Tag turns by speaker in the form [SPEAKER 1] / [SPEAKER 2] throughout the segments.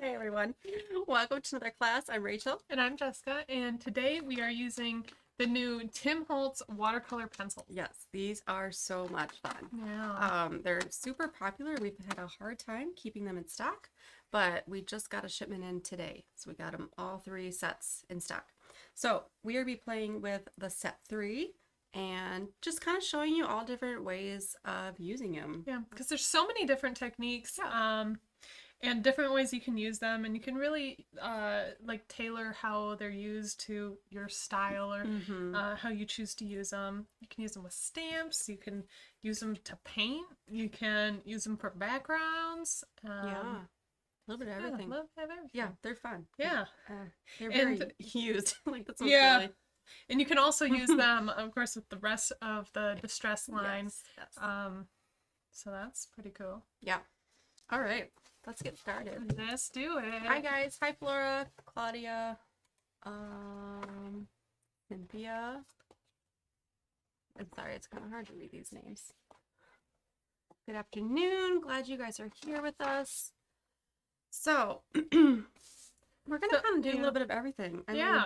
[SPEAKER 1] Hey everyone, welcome to another class. I'm Rachel.
[SPEAKER 2] And I'm Jessica, and today we are using the new Tim Holtz Watercolor Pencils.
[SPEAKER 1] Yes, these are so much fun.
[SPEAKER 2] Yeah.
[SPEAKER 1] They're super popular. We've had a hard time keeping them in stock, but we just got a shipment in today. So we got them all 3 sets in stock. So we are be playing with the set 3 and just kind of showing you all different ways of using them.
[SPEAKER 2] Yeah, because there's so many different techniques. And different ways you can use them, and you can really like tailor how they're used to your style or how you choose to use them. You can use them with stamps, you can use them to paint, you can use them for backgrounds.
[SPEAKER 1] Yeah, a little bit of everything.
[SPEAKER 2] Yeah, everything.
[SPEAKER 1] Yeah, they're fun.
[SPEAKER 2] Yeah.
[SPEAKER 1] They're very used. Like that's
[SPEAKER 2] yeah.
[SPEAKER 1] really...
[SPEAKER 2] And you can also use them, of course, with the rest of the distress line.
[SPEAKER 1] Yes.
[SPEAKER 2] So that's pretty cool.
[SPEAKER 1] Yeah. All right. Let's get started.
[SPEAKER 2] Let's do it.
[SPEAKER 1] Hi guys. Hi Flora, Claudia, Cynthia. I'm sorry, it's kind of hard to read these names. Good afternoon. Glad you guys are here with us. So we're gonna kind of do a little bit of everything. I mean,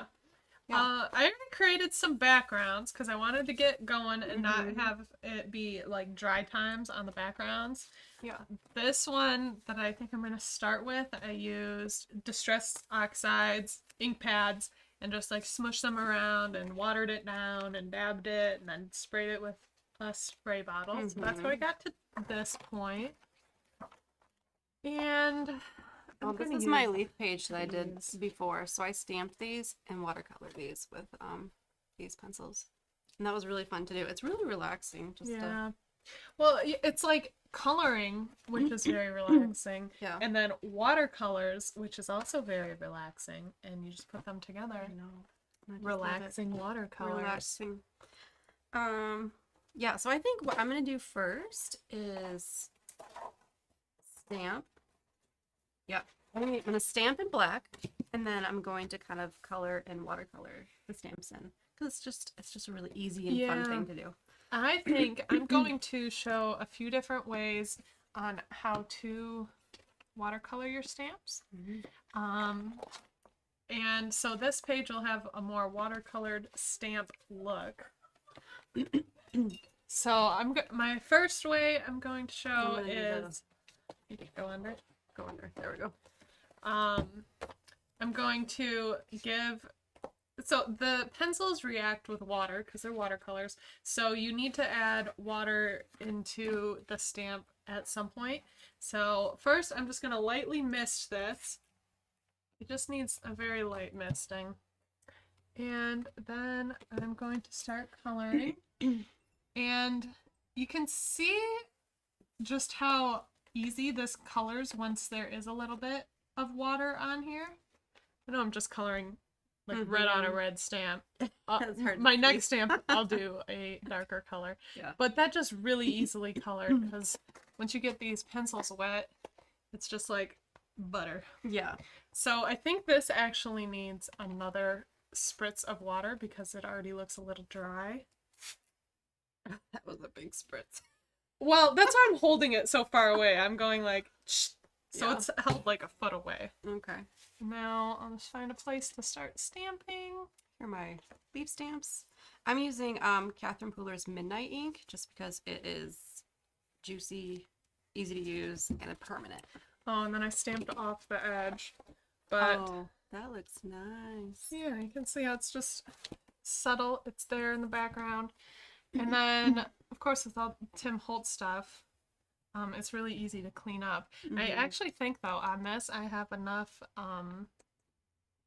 [SPEAKER 2] I already created some backgrounds because I wanted to get going and not have it be like dry times on the backgrounds.
[SPEAKER 1] Yeah.
[SPEAKER 2] This one that I think I'm going to start with, I used Distress Oxides, ink pads, and just like smushed them around and watered it down and dabbed it and then sprayed it with a spray bottle. So that's how I got to this point. And
[SPEAKER 1] this is my leaf page that I did before. So I stamped these and watercolored these with these pencils. And that was really fun to do. It's really relaxing.
[SPEAKER 2] Well, it's like coloring, which is very relaxing.
[SPEAKER 1] Yeah.
[SPEAKER 2] And then watercolors, which is also very relaxing. And you just put them together.
[SPEAKER 1] I know.
[SPEAKER 2] Relaxing watercolors.
[SPEAKER 1] Relaxing. Yeah, so I think what I'm going to do first is stamp. Yep. I'm going to stamp in black, and then I'm going to kind of color and watercolor the stamps in. Because it's just a really easy and fun thing to do.
[SPEAKER 2] I think I'm going to show a few different ways on how to watercolor your stamps. And so this page will have a more watercolored stamp look. So my first way I'm going to show is you can go under.
[SPEAKER 1] Go under. There we go.
[SPEAKER 2] I'm going to so the pencils react with water because they're watercolors. So you need to add water into the stamp at some point. So first I'm just going to lightly mist this. It just needs a very light misting. And then I'm going to start coloring. And you can see just how easy this colors once there is a little bit of water on here. I know I'm just coloring like red on a red stamp. My next stamp I'll do a darker color.
[SPEAKER 1] Yeah.
[SPEAKER 2] But that just really easily colored because once you get these pencils wet, it's just like butter.
[SPEAKER 1] Yeah.
[SPEAKER 2] So I think this actually needs another spritz of water because it already looks a little dry.
[SPEAKER 1] That was a big spritz.
[SPEAKER 2] Well, that's why I'm holding it so far away. I'm going like, shh. So it's held like a foot away.
[SPEAKER 1] Okay.
[SPEAKER 2] Now I'll just find a place to start stamping.
[SPEAKER 1] Here are my leaf stamps. I'm using Catherine Pooler's Midnight ink just because it is juicy, easy to use, and permanent.
[SPEAKER 2] Oh, and then I stamped off the edge. But
[SPEAKER 1] oh, that looks nice.
[SPEAKER 2] Yeah, you can see how it's just subtle. It's there in the background. And then, of course, with all Tim Holtz stuff, it's really easy to clean up. I actually think, though, on this, I have enough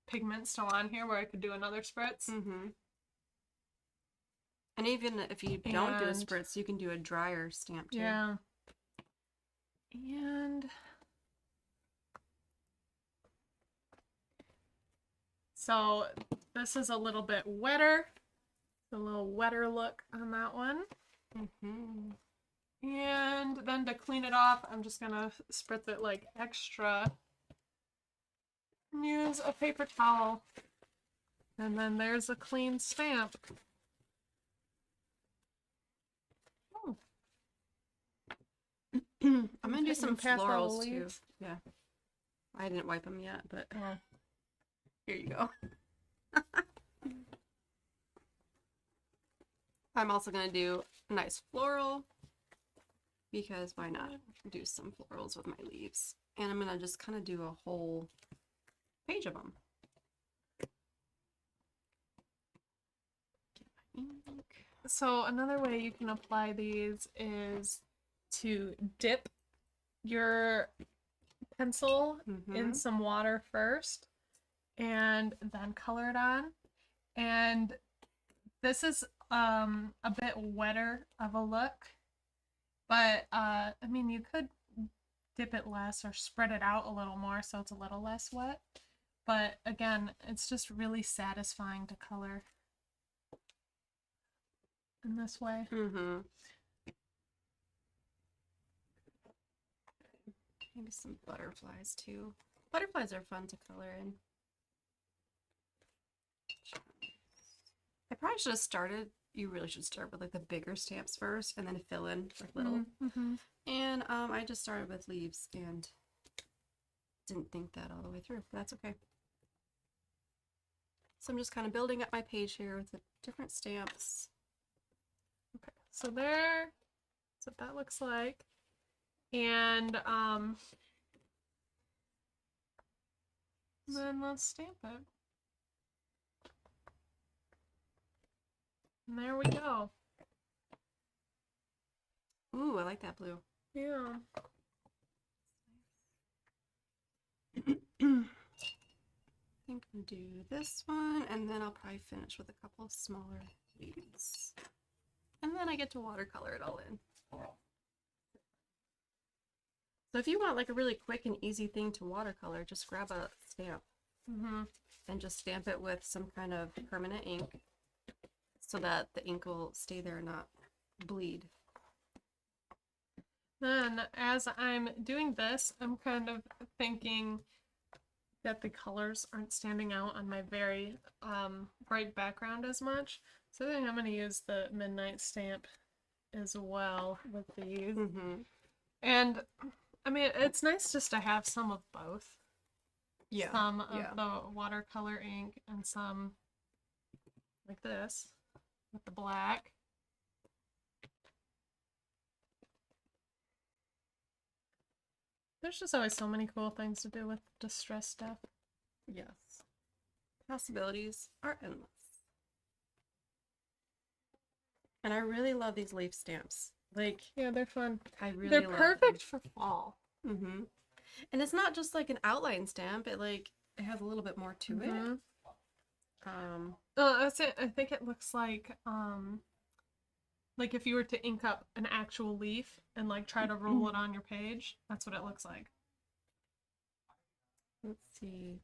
[SPEAKER 2] pigment still on here where I could do another spritz.
[SPEAKER 1] And even if you don't do a spritz, you can do a drier stamp, too.
[SPEAKER 2] Yeah. And so this is a little bit wetter. A little wetter look on that one. And then to clean it off, I'm just gonna spritz it like extra. Use a paper towel. And then there's a clean stamp. Oh.
[SPEAKER 1] I'm gonna do some florals too. Yeah. I didn't wipe them yet, but
[SPEAKER 2] Oh.
[SPEAKER 1] here you go. I'm also going to do a nice floral because why not do some florals with my leaves. And I'm going to just kind of do a whole page of them.
[SPEAKER 2] So another way you can apply these is to dip your pencil in some water first and then color it on. And this is a bit wetter of a look, but I mean, you could dip it less or spread it out a little more so it's a little less wet. But again, it's just really satisfying to color in this way.
[SPEAKER 1] Maybe some butterflies too. Butterflies are fun to color in. I probably should have started, you really should start with like the bigger stamps first and then fill in like little. And I just started with leaves and didn't think that all the way through, but that's okay. So I'm just kind of building up my page here with the different stamps.
[SPEAKER 2] Okay, so that's what that looks like. And then let's stamp it. And there we go.
[SPEAKER 1] Ooh, I like that blue.
[SPEAKER 2] Yeah.
[SPEAKER 1] I think I'll do this one, and then I'll probably finish with a couple of smaller leaves. And then I get to watercolor it all in. So if you want like a really quick and easy thing to watercolor, just grab a stamp and just stamp it with some kind of permanent ink so that the ink will stay there and not bleed.
[SPEAKER 2] Then as I'm doing this, I'm kind of thinking that the colors aren't standing out on my very bright background as much. So I think I'm going to use the midnight stamp as well with these. And I mean, it's nice just to have some of both.
[SPEAKER 1] Yeah.
[SPEAKER 2] Some of the watercolor ink and some like this with the black. There's just always so many cool things to do with distress stuff.
[SPEAKER 1] Yes. Possibilities are endless. And I really love these leaf stamps. Like,
[SPEAKER 2] yeah, they're fun.
[SPEAKER 1] I really
[SPEAKER 2] they're
[SPEAKER 1] love
[SPEAKER 2] perfect for fall.
[SPEAKER 1] And it's not just like an outline stamp. It has a little bit more to it.
[SPEAKER 2] That's it. I think it looks like if you were to ink up an actual leaf and like try to roll it on your page, that's what it looks like.
[SPEAKER 1] Let's see.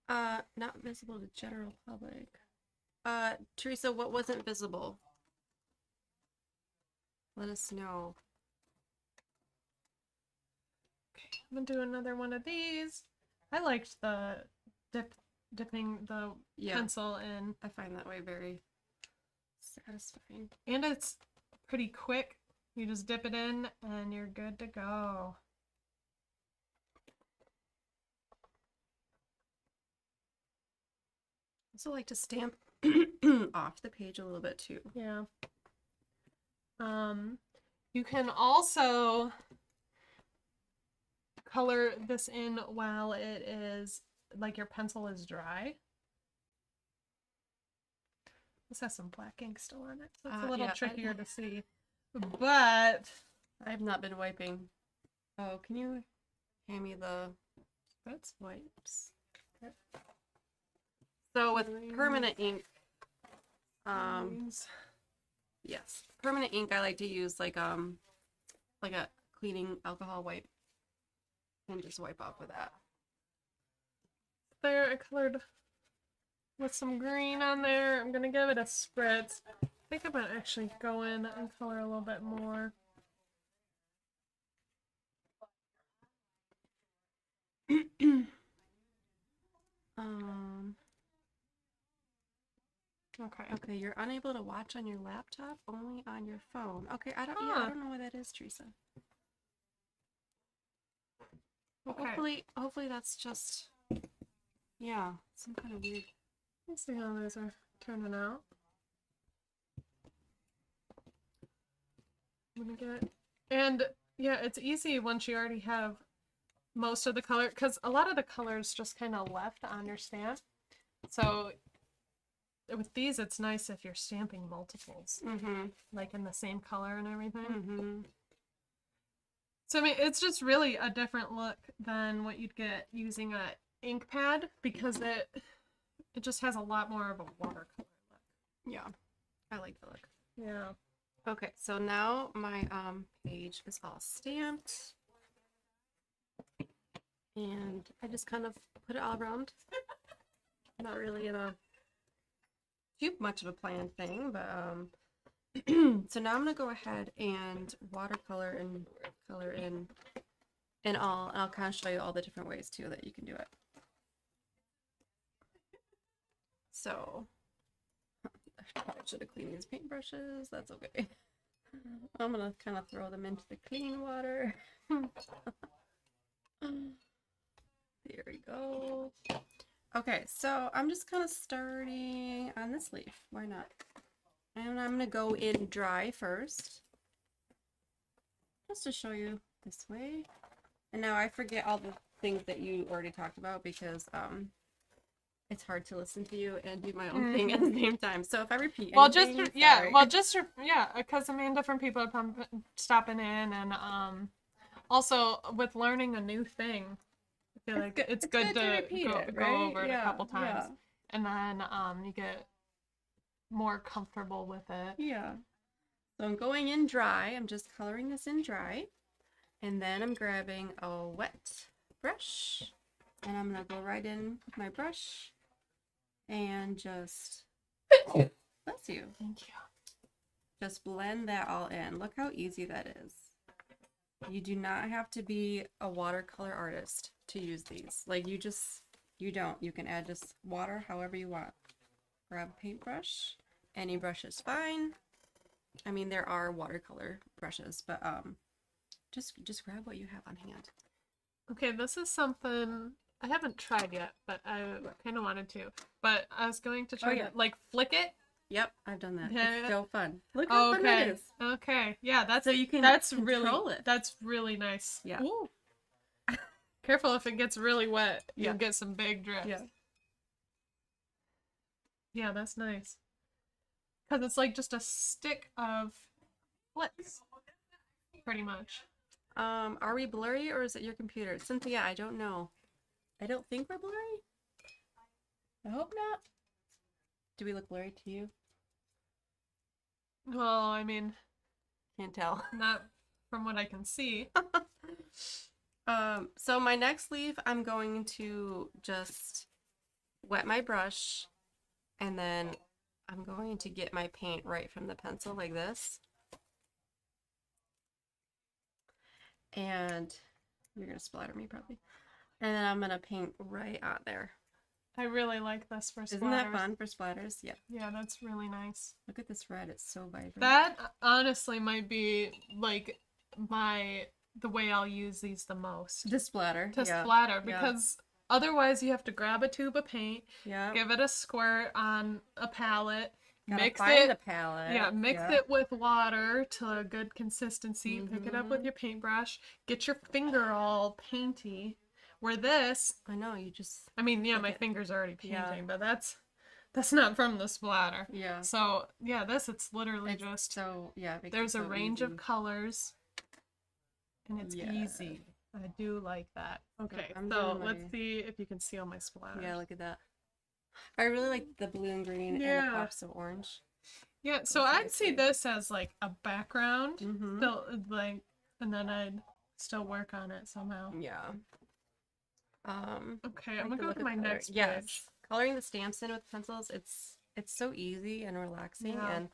[SPEAKER 1] Not visible to general public. Teresa, what wasn't visible? Let us know.
[SPEAKER 2] Okay, I'm gonna do another one of these. I liked the dipping the pencil in.
[SPEAKER 1] I find that way very satisfying.
[SPEAKER 2] And it's pretty quick. You just dip it in and you're good to go.
[SPEAKER 1] I also like to stamp off the page a little bit too.
[SPEAKER 2] Yeah. You can also color this in while it is like your pencil is dry. This has some black ink still on it, so it's a little trickier to see. But
[SPEAKER 1] I have not been wiping. Oh, can you hand me the wipes? Okay. So with permanent ink, yes, permanent ink, I like to use like a cleaning alcohol wipe and just wipe off with that.
[SPEAKER 2] There, I colored with some green on there. I'm gonna give it a spritz. I think I'm gonna actually go in and color a little bit more.
[SPEAKER 1] Okay, you're unable to watch on your laptop, only on your phone. Okay, I don't know what that is, Teresa.
[SPEAKER 2] Okay.
[SPEAKER 1] Hopefully that's just, yeah, some kind of weird.
[SPEAKER 2] Let's see how those are turning out. I'm gonna get, and yeah, it's easy once you already have most of the color, because a lot of the colors just kind of left on your stamp. So with these, it's nice if you're stamping multiples, like in the same color and everything. So I mean, it's just really a different look than what you'd get using a ink pad, because it just has a lot more of a watercolor look.
[SPEAKER 1] Yeah, I like the look.
[SPEAKER 2] Yeah.
[SPEAKER 1] Okay, so now my page is all stamped. And I just kind of put it all around. Not really in a too much of a planned thing, but so now I'm gonna go ahead and watercolor and color in all, and I'll kind of show you all the different ways too that you can do it. So I probably should have cleaned these paintbrushes. That's okay. I'm gonna kind of throw them into the clean water. There we go. Okay, so I'm just kind of starting on this leaf. Why not? And I'm gonna go in dry first, just to show you this way. And now I forget all the things that you already talked about because it's hard to listen to you and do my own thing at the same time. So if I repeat anything,
[SPEAKER 2] because I mean, different people are stopping in, and also with learning a new thing, I feel like it's good to go over it a couple times, and then you get more comfortable with it.
[SPEAKER 1] Yeah. So I'm going in dry. I'm just coloring this in dry, and then I'm grabbing a wet brush, and I'm gonna go right in with my brush and just bless you.
[SPEAKER 2] Thank you.
[SPEAKER 1] Just blend that all in. Look how easy that is. You do not have to be a watercolor artist to use these. Like you don't. You can add just water however you want. Grab a paintbrush. Any brush is fine. I mean, there are watercolor brushes, but just grab what you have on hand.
[SPEAKER 2] Okay, this is something I haven't tried yet, but I kind of wanted to. But I was going to try to like flick it.
[SPEAKER 1] Yep, I've done that.
[SPEAKER 2] Yeah.
[SPEAKER 1] It's so fun. Look how fun that is.
[SPEAKER 2] Okay. Yeah, that's
[SPEAKER 1] so you can
[SPEAKER 2] control it. That's really nice.
[SPEAKER 1] Yeah.
[SPEAKER 2] Ooh. Careful if it gets really wet. You'll get some big drips.
[SPEAKER 1] Yeah.
[SPEAKER 2] Yeah, that's nice. Because it's like just a stick of flicks. Pretty much.
[SPEAKER 1] Are we blurry or is it your computer? Cynthia, I don't know. I don't think we're blurry. I hope not. Do we look blurry to you?
[SPEAKER 2] Well, I mean,
[SPEAKER 1] can't tell.
[SPEAKER 2] Not from what I can see.
[SPEAKER 1] So my next leaf, I'm going to just wet my brush, and then I'm going to get my paint right from the pencil like this. And you're gonna splatter me probably. And then I'm gonna paint right out there.
[SPEAKER 2] I really like this for splatters.
[SPEAKER 1] Isn't that fun for splatters? Yeah.
[SPEAKER 2] Yeah, that's really nice.
[SPEAKER 1] Look at this red, it's so vibrant.
[SPEAKER 2] That honestly might be like the way I'll use these the most.
[SPEAKER 1] To splatter.
[SPEAKER 2] To splatter, because otherwise you have to grab a tube of paint, give it a squirt on a palette, mix it with water to a good consistency, pick it up with your paintbrush, get your finger all painty. Where this,
[SPEAKER 1] I know, you just...
[SPEAKER 2] I mean, yeah, my finger's already painting, but that's not from the splatter.
[SPEAKER 1] Yeah.
[SPEAKER 2] So, yeah, it's literally just...
[SPEAKER 1] So, yeah.
[SPEAKER 2] There's a range
[SPEAKER 1] easy.
[SPEAKER 2] of colors, and it's easy. I do like that. Okay, so let's see if you can see all my splatters.
[SPEAKER 1] Yeah, look at that. I really like the blue and green and the pops of orange.
[SPEAKER 2] Yeah, so I'd see this as like a background, still, like, and then I'd still work on it somehow.
[SPEAKER 1] Yeah.
[SPEAKER 2] Okay, I'm gonna go to my next page.
[SPEAKER 1] Coloring the stamps in with pencils, it's so easy and relaxing, and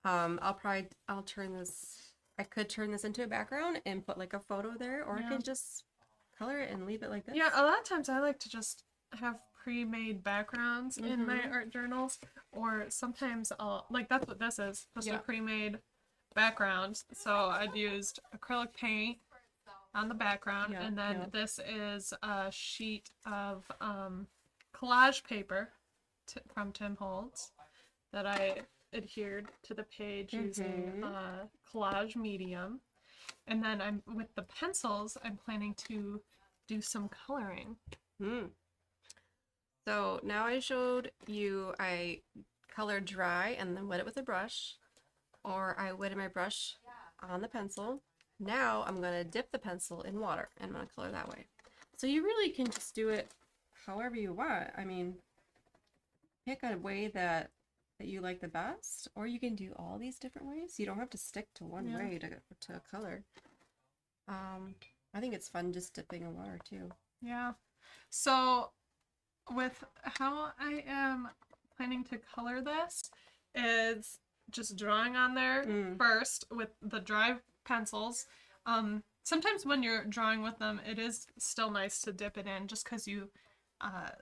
[SPEAKER 1] I'll turn this. I could turn this into a background and put like a photo there, or I could just color it and leave it like this.
[SPEAKER 2] Yeah, a lot of times I like to just have pre-made backgrounds in my art journals, or sometimes I'll that's what this is, just a pre-made background. So I've used acrylic paint on the background,
[SPEAKER 1] Yeah,
[SPEAKER 2] and then
[SPEAKER 1] yeah.
[SPEAKER 2] this is a sheet of collage paper from Tim Holtz that I adhered to the page using collage medium. And then I'm with the pencils, I'm planning to do some coloring.
[SPEAKER 1] So now I showed you I colored dry and then wet it with a brush, or I wetted my brush on the pencil. Now I'm going to dip the pencil in water and I'm going to color that way. So you really can just do it however you want. I mean, pick a way that you like the best, or you can do all these different ways. You don't have to stick to one way to color. I think it's fun just dipping in water too.
[SPEAKER 2] Yeah. So with how I am planning to color this is just drawing on there first with the dry pencils. Sometimes when you're drawing with them, it is still nice to dip it in just because you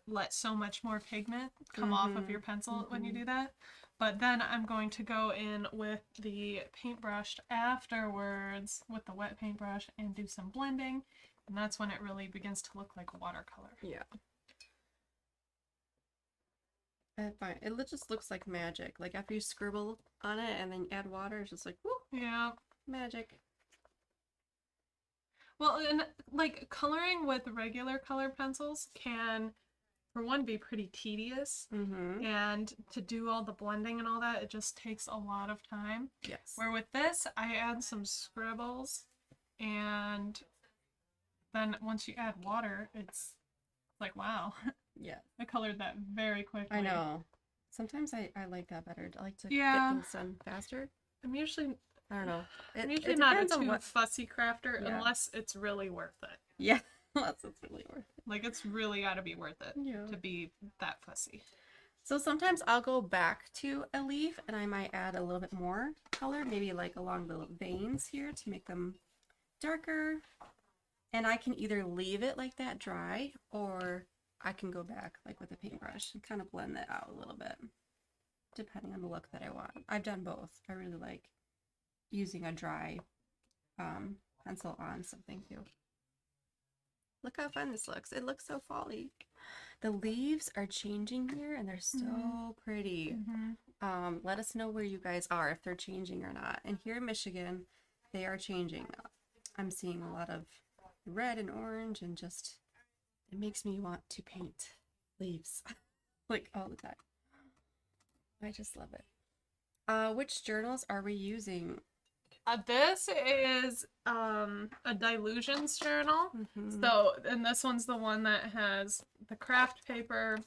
[SPEAKER 2] let so much more pigment come off of your pencil when you do that. But then I'm going to go in with the paintbrush afterwards with the wet paintbrush and do some blending. And that's when it really begins to look like watercolor.
[SPEAKER 1] Yeah. Fine. It just looks like magic. Like after you scribble on it and then add water, it's just like, whoo,
[SPEAKER 2] Yeah.
[SPEAKER 1] magic.
[SPEAKER 2] Well, and like coloring with regular color pencils can, for one, be pretty tedious. And to do all the blending and all that, it just takes a lot of time.
[SPEAKER 1] Yes.
[SPEAKER 2] Where with this, I add some scribbles, and then once you add water, it's like, wow.
[SPEAKER 1] Yeah.
[SPEAKER 2] I colored that very quickly.
[SPEAKER 1] I know. Sometimes I like that better. I like to
[SPEAKER 2] Yeah.
[SPEAKER 1] get things done faster.
[SPEAKER 2] I'm usually
[SPEAKER 1] I'm
[SPEAKER 2] usually not a too fussy crafter unless it's really worth it.
[SPEAKER 1] Yeah, unless it's really worth it.
[SPEAKER 2] Like, it's really got to be worth it to be that fussy.
[SPEAKER 1] So sometimes I'll go back to a leaf and I might add a little bit more color, maybe like along the veins here to make them darker. And I can either leave it like that dry, or I can go back like with a paintbrush and kind of blend that out a little bit, depending on the look that I want. I've done both. I really like using a dry pencil on something too. Look how fun this looks. It looks so fall-y. The leaves are changing here and they're so pretty. Let us know where you guys are, if they're changing or not. And here in Michigan, they are changing. I'm seeing a lot of red and orange, and just, it makes me want to paint leaves like all the time. I just love it. Which journals are we using?
[SPEAKER 2] This is a Dilutions journal. So, and this one's the one that has the craft paper,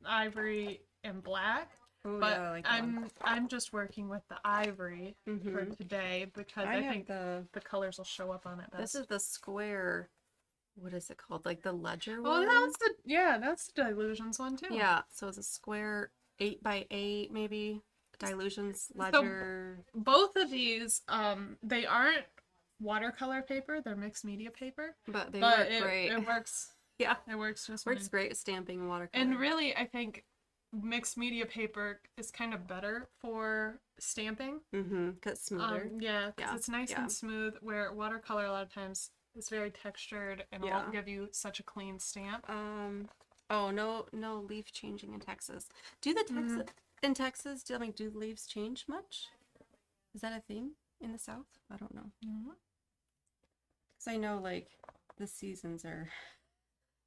[SPEAKER 2] ivory, and black.
[SPEAKER 1] Oh,
[SPEAKER 2] but
[SPEAKER 1] yeah, I like that one.
[SPEAKER 2] I'm just working with the ivory for today because I think the colors will show up on it best.
[SPEAKER 1] This is the square, what is it called? Like the ledger
[SPEAKER 2] one?
[SPEAKER 1] one?
[SPEAKER 2] That's the Dilutions one too.
[SPEAKER 1] Yeah, so it's a square 8x8 maybe. Dilutions ledger.
[SPEAKER 2] So both of these, they aren't watercolor paper, they're mixed media paper.
[SPEAKER 1] But they work great.
[SPEAKER 2] It works.
[SPEAKER 1] Yeah.
[SPEAKER 2] It works just
[SPEAKER 1] Works
[SPEAKER 2] fine.
[SPEAKER 1] great with stamping and watercolor.
[SPEAKER 2] And really, I think mixed media paper is kind of better for stamping.
[SPEAKER 1] Because it's smoother.
[SPEAKER 2] Because it's nice and smooth, where watercolor a lot of times is very textured and won't give you such a clean stamp.
[SPEAKER 1] Oh, no leaf changing in Texas. Do the in Texas, do leaves change much? Is that a thing in the South? I don't know. Because I know, like, the seasons are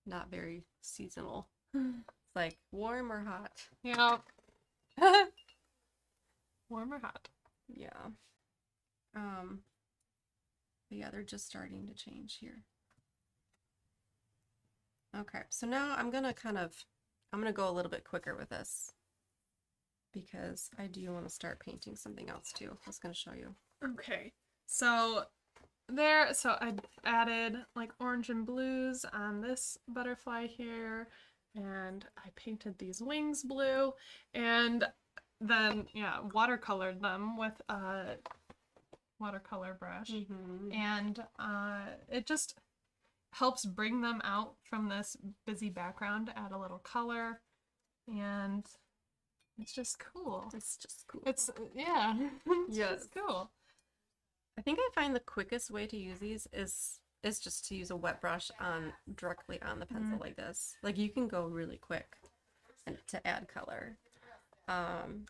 [SPEAKER 1] not very seasonal. It's like warm or hot.
[SPEAKER 2] Yeah. Warm or hot?
[SPEAKER 1] Yeah. But yeah, they're just starting to change here. Okay, so now I'm gonna go a little bit quicker with this, because I do want to start painting something else too. I was gonna show you.
[SPEAKER 2] Okay, so I added like orange and blues on this butterfly here, and I painted these wings blue, and then watercolored them with a watercolor brush, and it just helps bring them out from this busy background, add a little color, and it's just cool.
[SPEAKER 1] It's just cool.
[SPEAKER 2] It's just cool.
[SPEAKER 1] I think I find the quickest way to use these is is just to use a wet brush on directly on the pencil like this. Like you can go really quick and to add color.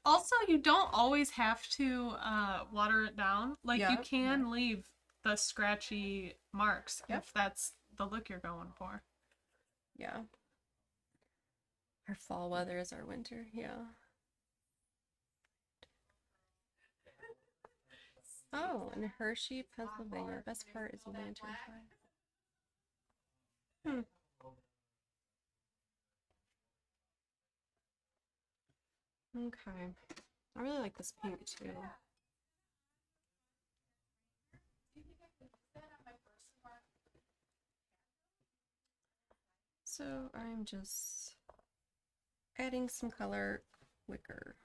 [SPEAKER 2] Also, you don't always have to water it down. Like you
[SPEAKER 1] Yep,
[SPEAKER 2] can leave the scratchy marks
[SPEAKER 1] Yep.
[SPEAKER 2] if that's the look you're going for.
[SPEAKER 1] Yeah. Our fall weather is our winter. Yeah. Oh, in Hershey, Pennsylvania. Best part is the lantern fire. Okay. I really like this pink too. So I'm just adding some color quicker.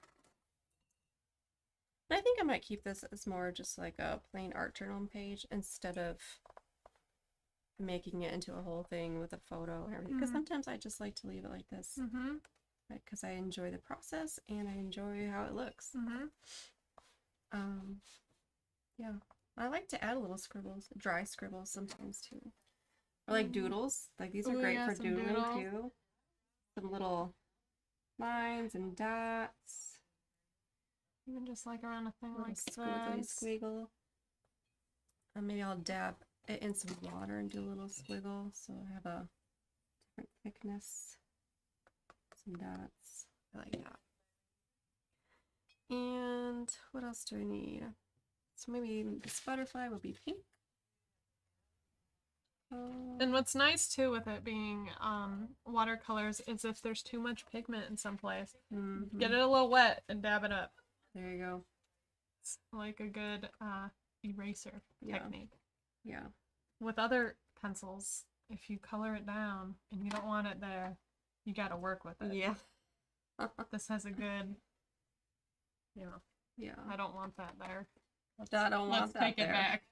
[SPEAKER 1] And I think I might keep this as more just like a plain art journal page instead of making it into a whole thing with a photo and everything. Because sometimes I just like to leave it like this. Because I enjoy the process and I enjoy how it looks. Yeah. I like to add little scribbles, dry scribbles sometimes too. Or like doodles. Like these are great for doodling too. Some little lines and dots.
[SPEAKER 2] Even just like around a thing like this.
[SPEAKER 1] Squiggle. And maybe I'll dab it in some water and do a little squiggle so I have a different thickness. Some dots. I like that. And what else do I need? So maybe this butterfly will be pink.
[SPEAKER 2] And what's nice too with it being watercolors is if there's too much pigment in some place, get it a little wet and dab it up.
[SPEAKER 1] There you go.
[SPEAKER 2] It's like a good eraser technique.
[SPEAKER 1] Yeah.
[SPEAKER 2] With other pencils, if you color it down and you don't want it there, you got to work with it.
[SPEAKER 1] Yeah.
[SPEAKER 2] This has a good, you know.
[SPEAKER 1] Yeah.
[SPEAKER 2] I don't want that there.
[SPEAKER 1] Let's
[SPEAKER 2] take it back.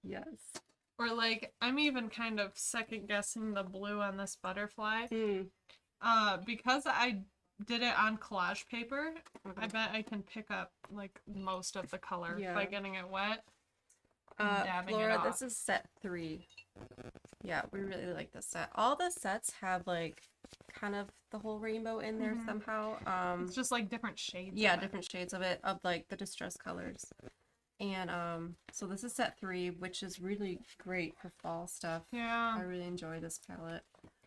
[SPEAKER 1] Yes.
[SPEAKER 2] Or like, I'm even kind of second guessing the blue on this butterfly. Because I did it on collage paper, I bet I can pick up like most of the color by getting it wet. Dabbing
[SPEAKER 1] Flora,
[SPEAKER 2] it off.
[SPEAKER 1] this is set 3. Yeah, we really like this set. All the sets have like kind of the whole rainbow in there somehow.
[SPEAKER 2] It's just like different shades.
[SPEAKER 1] Yeah, different shades of it, of like the distress colors. And so this is set 3, which is really great for fall stuff.
[SPEAKER 2] Yeah.
[SPEAKER 1] I really enjoy this palette.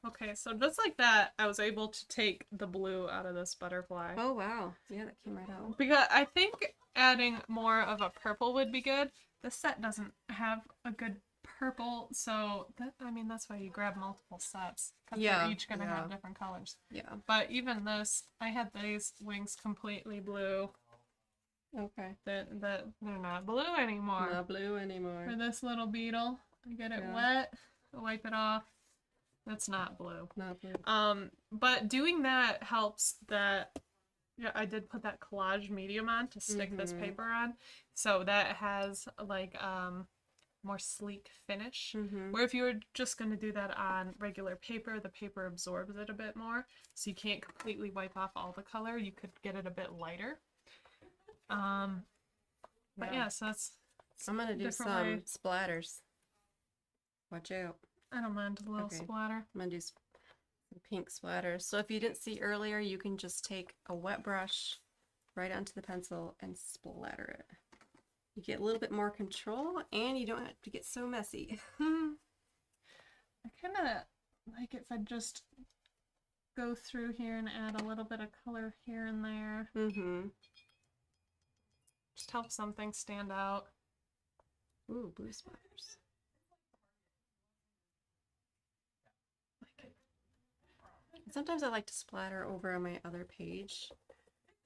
[SPEAKER 2] Okay, so just like that, I was able to take the blue out of this butterfly.
[SPEAKER 1] Oh wow. Yeah, that came right out.
[SPEAKER 2] Because I think adding more of a purple would be good. This set doesn't have a good purple, so that's why you grab multiple sets. Because they're each going to have different colors.
[SPEAKER 1] Yeah.
[SPEAKER 2] But even this, I had these wings completely blue.
[SPEAKER 1] Okay.
[SPEAKER 2] They're not blue anymore.
[SPEAKER 1] Not blue anymore.
[SPEAKER 2] For this little beetle, I get it wet, wipe it off. That's not blue.
[SPEAKER 1] Not blue.
[SPEAKER 2] But doing that helps that, I did put that collage medium on to stick this paper on. So that has like more sleek finish. Where if you were just going to do that on regular paper, the paper absorbs it a bit more. So you can't completely wipe off all the color. You could get it a bit lighter. But yeah, so that's
[SPEAKER 1] I'm gonna do some splatters. Watch out.
[SPEAKER 2] I don't mind a little splatter.
[SPEAKER 1] I'm gonna do some pink splatters. So if you didn't see earlier, you can just take a wet brush right onto the pencil and splatter it. You get a little bit more control and you don't have to get so messy.
[SPEAKER 2] I kind of like if I just go through here and add a little bit of color here and there. Just help something stand out.
[SPEAKER 1] Ooh, blue splatters. Like it. Sometimes I like to splatter over on my other page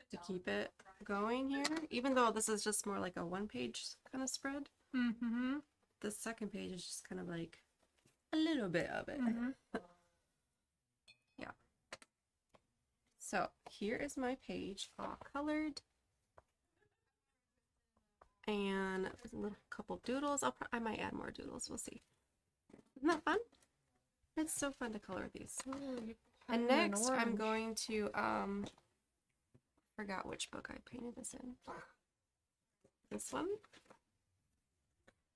[SPEAKER 1] to keep it going here, even though this is just more like a one-page kind of spread. The second page is just kind of like a little bit of it. Yeah. So here is my page all colored. And a little couple doodles. I might add more doodles. We'll see. Isn't that fun? It's so fun to color these. And next, I'm going to forgot which book I painted this in. This one.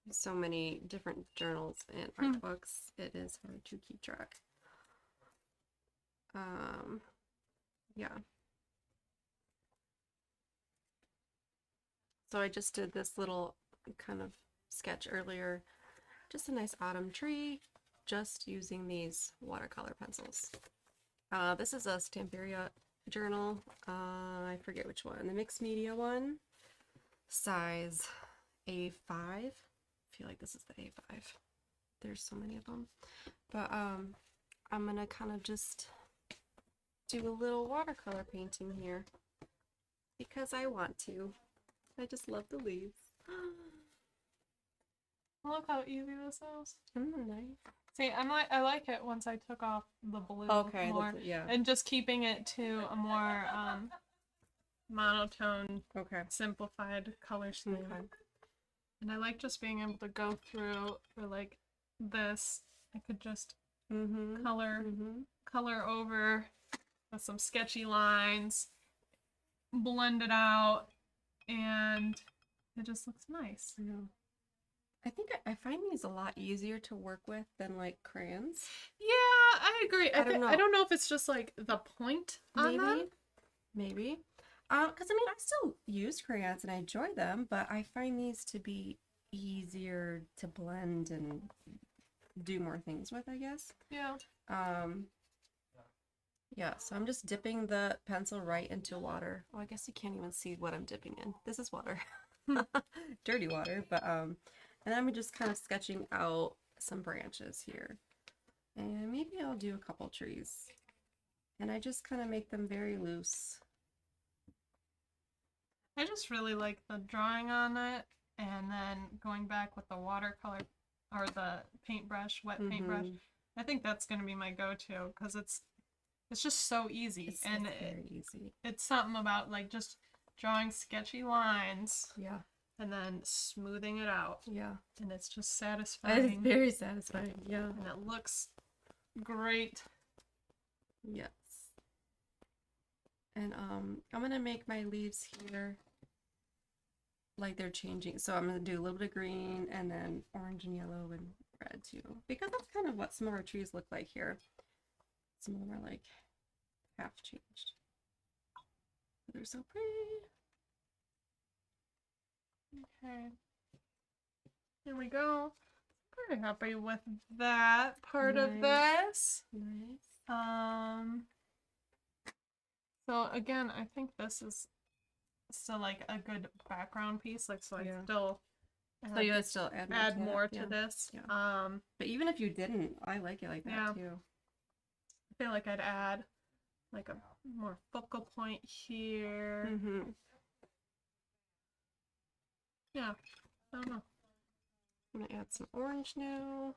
[SPEAKER 1] So many different journals and art books. It is hard to keep track. Yeah. So I just did this little kind of sketch earlier. Just a nice autumn tree, just using these watercolor pencils. This is a Stamperia journal. I forget which one. The mixed media one. Size A5. I feel like this is the A5. There's so many of them. But I'm gonna kind of just do a little watercolor painting here because I want to. I just love the leaves.
[SPEAKER 2] I love how easy this is.
[SPEAKER 1] Nice.
[SPEAKER 2] See, I like it once I took off the blue
[SPEAKER 1] Okay,
[SPEAKER 2] more,
[SPEAKER 1] yeah.
[SPEAKER 2] and just keeping it to a more monotone, simplified color scheme.
[SPEAKER 1] Okay.
[SPEAKER 2] And I like just being able to go through for like this. I could just color over with some sketchy lines, blend it out, and it just looks nice.
[SPEAKER 1] Yeah. I think I find these a lot easier to work with than like crayons.
[SPEAKER 2] Yeah, I agree.
[SPEAKER 1] I don't know.
[SPEAKER 2] I don't know if it's just like the point on them.
[SPEAKER 1] Maybe. Because I mean, I still use crayons and I enjoy them, but I find these to be easier to blend and do more things with, I guess.
[SPEAKER 2] Yeah.
[SPEAKER 1] Yeah, so I'm just dipping the pencil right into water. Oh, I guess you can't even see what I'm dipping in. This is water. Dirty water, but and I'm just kind of sketching out some branches here. And maybe I'll do a couple trees. And I just kind of make them very loose.
[SPEAKER 2] I just really like the drawing on it, and then going back with the watercolor or the paintbrush, wet paintbrush. I think that's going to be my go-to because it's just so easy.
[SPEAKER 1] It's very easy. It's
[SPEAKER 2] something about like just drawing sketchy lines.
[SPEAKER 1] Yeah.
[SPEAKER 2] And then smoothing it out.
[SPEAKER 1] Yeah.
[SPEAKER 2] And it's just satisfying.
[SPEAKER 1] It's very satisfying, yeah.
[SPEAKER 2] And it looks great.
[SPEAKER 1] Yes. And I'm gonna make my leaves here like they're changing. So I'm gonna do a little bit of green and then orange and yellow and red too. Because that's kind of what some of our trees look like here. Some of them are like half changed. They're so pretty.
[SPEAKER 2] Okay. Here we go. Pretty happy with that part of this.
[SPEAKER 1] Nice.
[SPEAKER 2] So again, I think this is still like a good background piece. Like, so I still.
[SPEAKER 1] So you would still add
[SPEAKER 2] more to this.
[SPEAKER 1] Yeah. But even if you didn't, I like it like that too.
[SPEAKER 2] I feel like I'd add like a more focal point here. Yeah, I don't know.
[SPEAKER 1] I'm gonna add some orange now.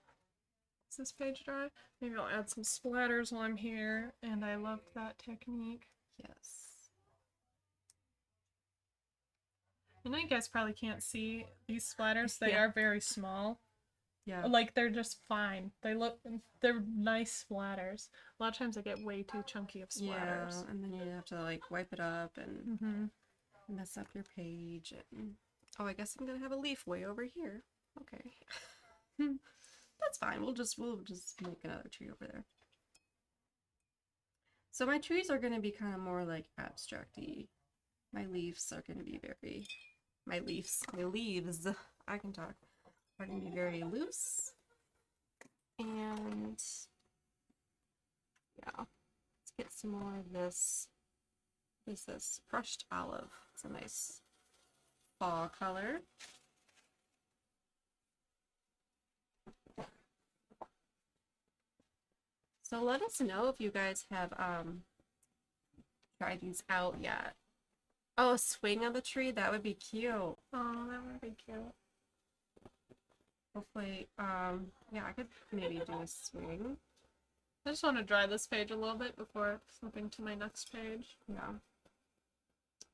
[SPEAKER 2] Is this page dry? Maybe I'll add some splatters while I'm here, and I loved that technique.
[SPEAKER 1] Yes.
[SPEAKER 2] I know you guys probably can't see these splatters. They are very small.
[SPEAKER 1] Yeah.
[SPEAKER 2] Like, they're just fine. They're nice splatters. A lot of times I get way too chunky of splatters.
[SPEAKER 1] Yeah, and then you have to like wipe it up and mess up your page. And oh, I guess I'm gonna have a leaf way over here. Okay. That's fine. We'll just make another tree over there. So my trees are gonna be kind of more like abstract-y. My leaves are gonna be very my leaves, I can talk, are gonna be very loose. And yeah, let's get some more of this. This is crushed olive. It's a nice fall color. So let us know if you guys have tried these out yet. Oh, a swing on the tree, that would be cute.
[SPEAKER 2] Oh, that would be cute.
[SPEAKER 1] Hopefully, yeah, I could maybe do a swing.
[SPEAKER 2] I just want to dry this page a little bit before flipping to my next page.
[SPEAKER 1] Yeah.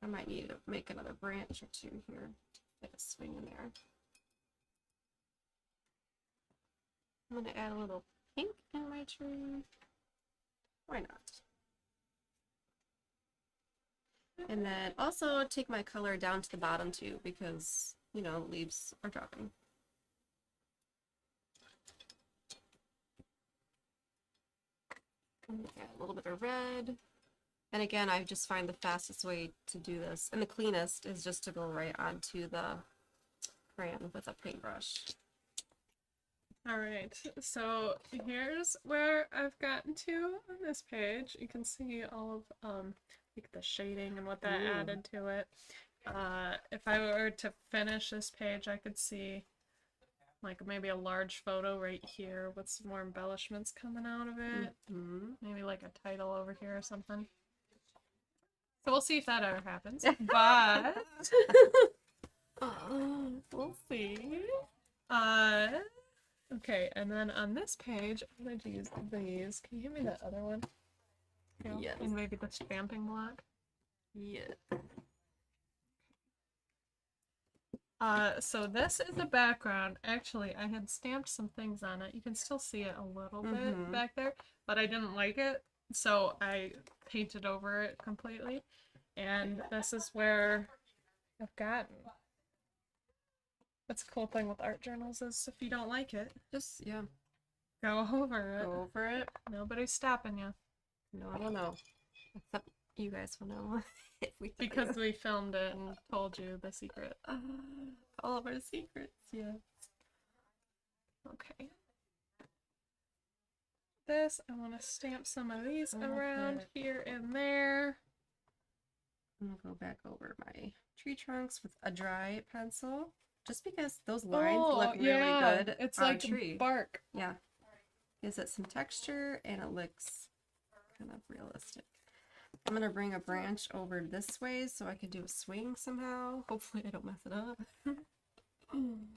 [SPEAKER 1] I might need to make another branch or two here. Get a swing in there. I'm going to add a little pink in my tree. Why not? And then also take my color down to the bottom too, because, you know, leaves are dropping. Add a little bit of red. And again, I just find the fastest way to do this, and the cleanest, is just to go right onto the crayon with a paintbrush.
[SPEAKER 2] All right, so here's where I've gotten to on this page. You can see all of like the shading and what that added to it. If I were to finish this page, I could see like maybe a large photo right here with some more embellishments coming out of it. Maybe like a title over here or something. So we'll see if that ever happens. But we'll see. Okay, and then on this page, I'm going to use these. Can you give me that other one? Yeah.
[SPEAKER 1] Yes.
[SPEAKER 2] And maybe the stamping block.
[SPEAKER 1] Yeah.
[SPEAKER 2] So this is the background. Actually, I had stamped some things on it. You can still see it a little bit back there, but I didn't like it, so I painted over it completely. And this is where I've gotten. What's the cool thing with art journals is if you don't like it,
[SPEAKER 1] Just, yeah.
[SPEAKER 2] go over it.
[SPEAKER 1] Go over it.
[SPEAKER 2] Nobody's stopping you.
[SPEAKER 1] No, I don't know. Except you guys will know if we tell
[SPEAKER 2] Because
[SPEAKER 1] you.
[SPEAKER 2] we filmed it and told you the secret.
[SPEAKER 1] All of our secrets, yes.
[SPEAKER 2] Okay. This, I want to stamp some of these around here and there.
[SPEAKER 1] I'm gonna go back over my tree trunks with a dry pencil, just because those lines look really good.
[SPEAKER 2] It's
[SPEAKER 1] on
[SPEAKER 2] like
[SPEAKER 1] a tree.
[SPEAKER 2] bark.
[SPEAKER 1] Yeah, gives it some texture and it looks kind of realistic. I'm gonna bring a branch over this way so I can do a swing somehow. Hopefully I don't mess it up. And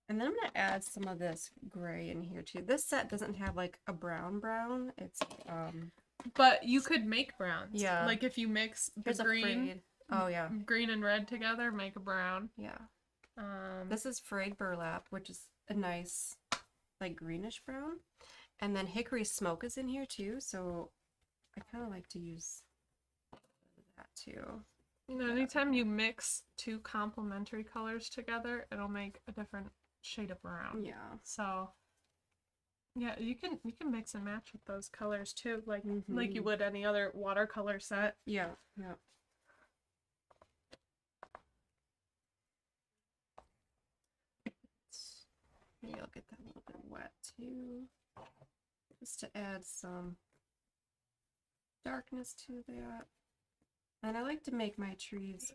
[SPEAKER 1] then I'm gonna add some of this gray in here too. This set doesn't have like a brown. It's
[SPEAKER 2] But you could make browns.
[SPEAKER 1] Yeah.
[SPEAKER 2] Like if you mix the
[SPEAKER 1] here's a
[SPEAKER 2] green,
[SPEAKER 1] frayed. Oh yeah.
[SPEAKER 2] green and red together, make a brown.
[SPEAKER 1] Yeah. This is frayed burlap, which is a nice like greenish brown. And then hickory smoke is in here too, so I kind of like to use that too.
[SPEAKER 2] You know, anytime you mix two complementary colors together, it'll make a different shade of brown.
[SPEAKER 1] Yeah.
[SPEAKER 2] So yeah, you can mix and match with those colors too, like you would any other watercolor set.
[SPEAKER 1] Yeah. Yeah. Maybe I'll get that a little bit wet too, just to add some darkness to that. And I like to make my trees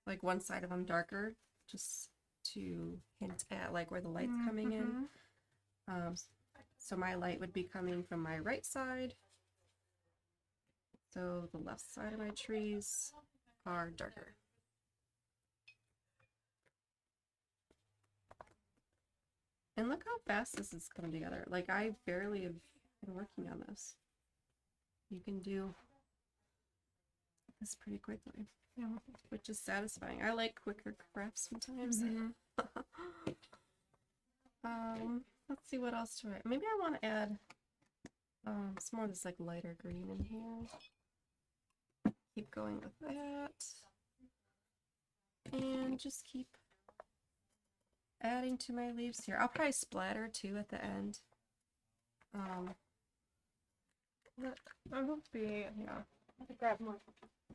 [SPEAKER 1] like one side of them darker, just to hint at like where the light's coming in. So my light would be coming from my right side, so the left side of my trees are darker. And look how fast this is coming together. Like, I barely have been working on this. You can do this pretty quickly, which is satisfying. I like quicker crafts sometimes. Let's see what else to write. Maybe I want to add some more of this like lighter green in here. Keep going with that. And just keep adding to my leaves here. I'll probably splatter too at the end.
[SPEAKER 2] I will be, I'll grab more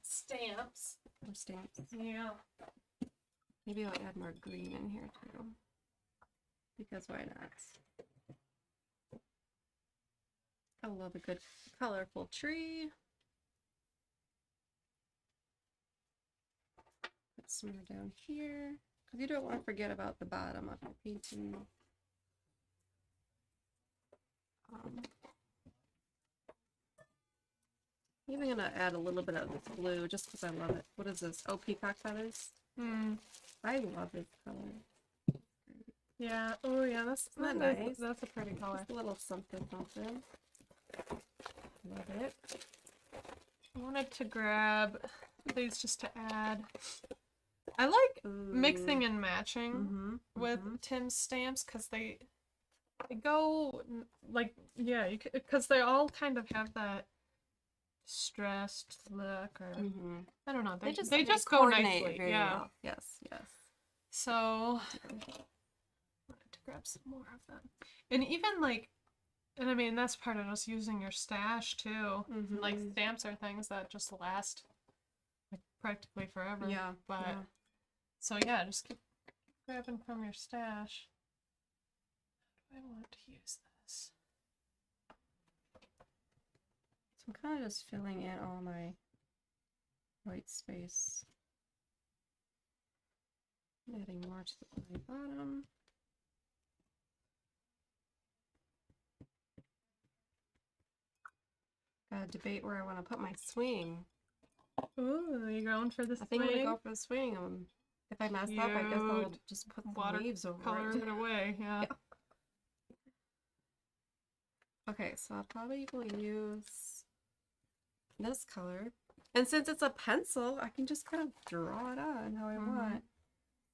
[SPEAKER 2] stamps.
[SPEAKER 1] More stamps.
[SPEAKER 2] Yeah.
[SPEAKER 1] Maybe I'll add more green in here too. Because why not? I love a good colorful tree. Put some more down here. Because you don't want to forget about the bottom of your painting. I'm even going to add a little bit of this blue just because I love it. What is this? Oh, peacock feathers? I love this color.
[SPEAKER 2] Yeah. Oh, yeah. That's
[SPEAKER 1] Isn't that nice?
[SPEAKER 2] That's a pretty color.
[SPEAKER 1] Just a little something, something. Love it.
[SPEAKER 2] I wanted to grab these just to add. I like mixing and matching with Tim's stamps because they go like because they all kind of have that stressed look or I don't know. They just go nicely.
[SPEAKER 1] Very well. Yes.
[SPEAKER 2] So I wanted to grab some more of them, and even like And I mean, that's part of just using your stash too.
[SPEAKER 1] Mhm.
[SPEAKER 2] Like stamps are things that just last like practically forever.
[SPEAKER 1] Yeah.
[SPEAKER 2] But
[SPEAKER 1] Yeah.
[SPEAKER 2] so yeah, just keep grabbing from your stash. How do I want to use this?
[SPEAKER 1] So I'm kind of just filling in all my white space. Adding more to the very bottom. Gotta debate where I want to put my swing.
[SPEAKER 2] Ooh, are you going for the
[SPEAKER 1] I think I'm
[SPEAKER 2] swing?
[SPEAKER 1] gonna go for the swing. If I mess up, I guess I'll
[SPEAKER 2] Cute.
[SPEAKER 1] just put the leaves over
[SPEAKER 2] Color
[SPEAKER 1] it.
[SPEAKER 2] it away, yeah.
[SPEAKER 1] Okay, so I'll probably will use this color. And since it's a pencil, I can just kind of draw it on how I want.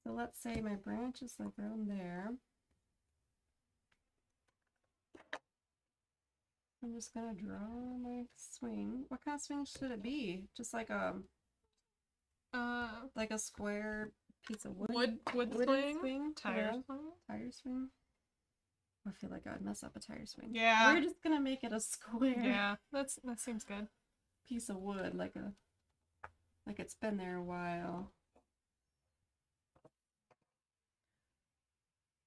[SPEAKER 1] So let's say my branch is like around there. I'm just gonna draw my swing. What kind of swing should it be? Just like a square piece of wood?
[SPEAKER 2] Wood
[SPEAKER 1] Wooden
[SPEAKER 2] swing? Tire
[SPEAKER 1] Yeah.
[SPEAKER 2] swing?
[SPEAKER 1] Tire swing? I feel like I would mess up a tire swing.
[SPEAKER 2] Yeah.
[SPEAKER 1] We're just gonna make it a square
[SPEAKER 2] Yeah, that seems good.
[SPEAKER 1] piece of wood, like it's been there a while.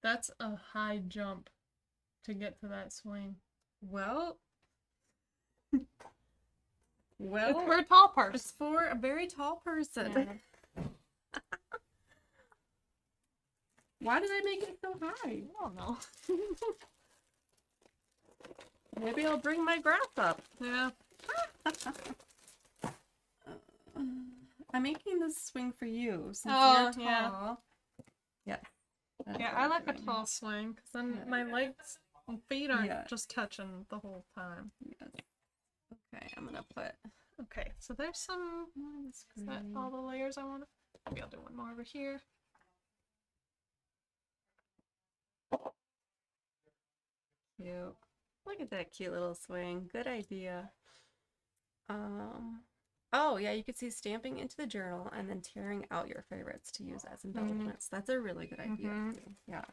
[SPEAKER 2] That's a high jump to get to that swing.
[SPEAKER 1] Well,
[SPEAKER 2] It's
[SPEAKER 1] well,
[SPEAKER 2] for a tall person.
[SPEAKER 1] it's for a very tall person.
[SPEAKER 2] Yeah.
[SPEAKER 1] Why did I make it so high?
[SPEAKER 2] I don't know.
[SPEAKER 1] Maybe I'll bring my grass up.
[SPEAKER 2] Yeah.
[SPEAKER 1] I'm making this swing for you since
[SPEAKER 2] Oh,
[SPEAKER 1] you're
[SPEAKER 2] yeah.
[SPEAKER 1] tall. Yeah. That's
[SPEAKER 2] Yeah,
[SPEAKER 1] what
[SPEAKER 2] I
[SPEAKER 1] I'm
[SPEAKER 2] like a
[SPEAKER 1] doing.
[SPEAKER 2] tall swing because then
[SPEAKER 1] Yeah.
[SPEAKER 2] my legs and feet aren't
[SPEAKER 1] Yeah.
[SPEAKER 2] just touching the whole time.
[SPEAKER 1] Yes. Okay, I'm gonna put
[SPEAKER 2] Okay, so there's some. Is that all the layers I want? Maybe I'll do one more over here.
[SPEAKER 1] Cute. Look at that cute little swing. Good idea. Oh yeah, you could see stamping into the journal and then tearing out your favorites to use as embellishments. That's a really good idea. Too. Yeah.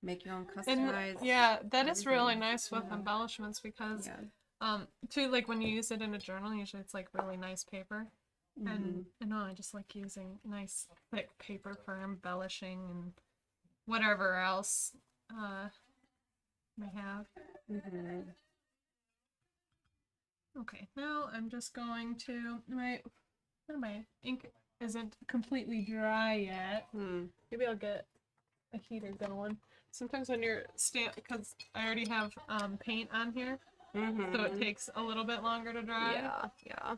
[SPEAKER 1] Make your own customized.
[SPEAKER 2] Yeah, that is really
[SPEAKER 1] everything.
[SPEAKER 2] nice with
[SPEAKER 1] Yeah.
[SPEAKER 2] embellishments because
[SPEAKER 1] Yeah.
[SPEAKER 2] too, like when you use it in a journal, usually it's like really nice paper.
[SPEAKER 1] Mhm.
[SPEAKER 2] And I know I just like using nice thick paper for embellishing and whatever else may have.
[SPEAKER 1] Mhm.
[SPEAKER 2] Okay, now I'm just going to my ink isn't completely dry yet. Maybe I'll get a heater going. Sometimes when you're because I already have paint on here, so it takes a little bit longer to dry.
[SPEAKER 1] Yeah, yeah.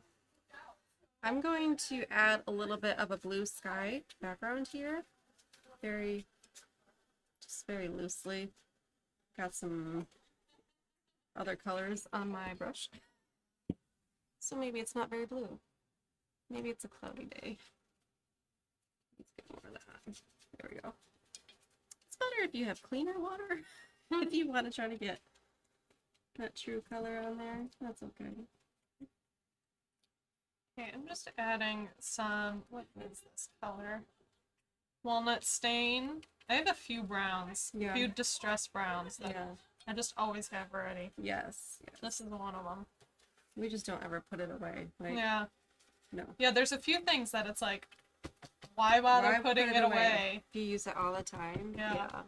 [SPEAKER 1] I'm going to add a little bit of a blue sky background here. Just very loosely. Got some other colors on my brush. So maybe it's not very blue. Maybe it's a cloudy day. Let's get more of that. There we go. It's better if you have cleaner water. If you want to try to get that true color on there, that's okay.
[SPEAKER 2] Okay, I'm just adding some, what is this color? Walnut stain. I have a few browns,
[SPEAKER 1] Yeah.
[SPEAKER 2] a few distressed browns that
[SPEAKER 1] Yeah.
[SPEAKER 2] I just always have ready.
[SPEAKER 1] Yes.
[SPEAKER 2] This is one of them.
[SPEAKER 1] We just don't ever put it away. Like,
[SPEAKER 2] Yeah.
[SPEAKER 1] No.
[SPEAKER 2] Yeah, there's a few things that it's like, why bother
[SPEAKER 1] Why
[SPEAKER 2] putting
[SPEAKER 1] put
[SPEAKER 2] it away?
[SPEAKER 1] You use it all the time.
[SPEAKER 2] Yeah.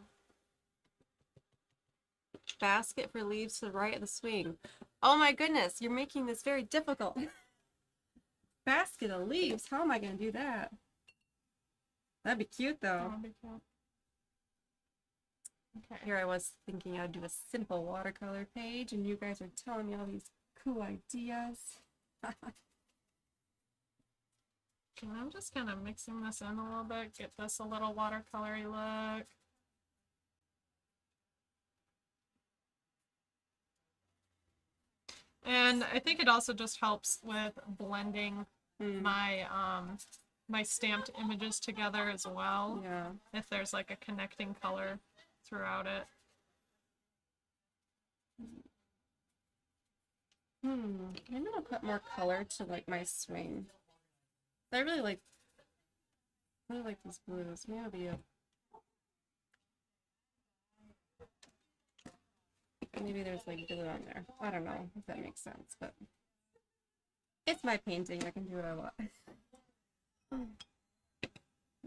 [SPEAKER 1] Basket for leaves to the right of the swing. Oh my goodness, you're making this very difficult. Basket of leaves. How am I going to do that? That'd be cute though.
[SPEAKER 2] That'll be cool. Okay.
[SPEAKER 1] Here I was thinking I'd do a simple watercolor page, and you guys are telling me all these cool ideas.
[SPEAKER 2] And I'm just kind of mixing this in a little bit, get this a little watercolory look. And I think it also just helps with blending my my stamped images together as well.
[SPEAKER 1] Yeah.
[SPEAKER 2] If there's like a connecting color throughout it.
[SPEAKER 1] Maybe I'll put more color to like my swing. I really like these blues. Maybe maybe there's like glue on there. I don't know if that makes sense, but it's my painting. I can do what I want.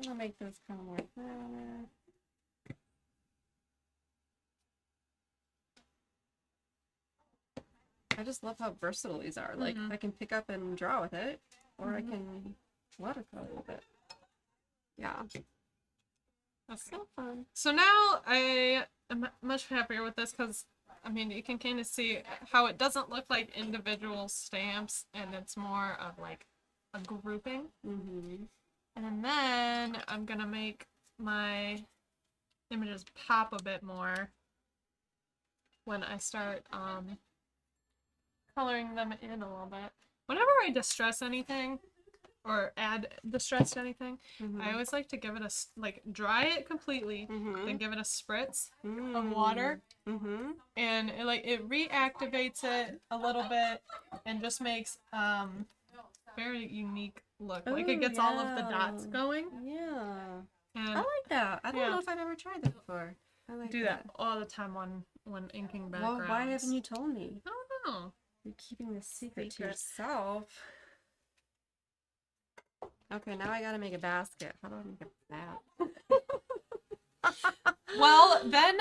[SPEAKER 1] I'll make this kind of more flat. I just love how versatile these are. Like, I can pick up and draw with it, or I can watercolor with it. Yeah.
[SPEAKER 2] That's
[SPEAKER 1] So fun.
[SPEAKER 2] So now I am much happier with this because, I mean, you can kind of see how it doesn't look like individual stamps and it's more of like a grouping. And then I'm going to make my images pop a bit more when I start coloring them in a little bit. Whenever I distress anything or add distress to anything, I always like to give it like dry it completely, then give it a spritz of water, and it reactivates it a little bit and just makes very unique look. Like it gets all of the dots going.
[SPEAKER 1] Yeah.
[SPEAKER 2] And
[SPEAKER 1] I like that. I don't know if I've ever tried that before. I like
[SPEAKER 2] do that all the time when inking backgrounds.
[SPEAKER 1] Well, why haven't you told me?
[SPEAKER 2] I don't know.
[SPEAKER 1] You're keeping this secret to yourself. Okay, now I gotta make a basket. How do I make that?
[SPEAKER 2] Well, then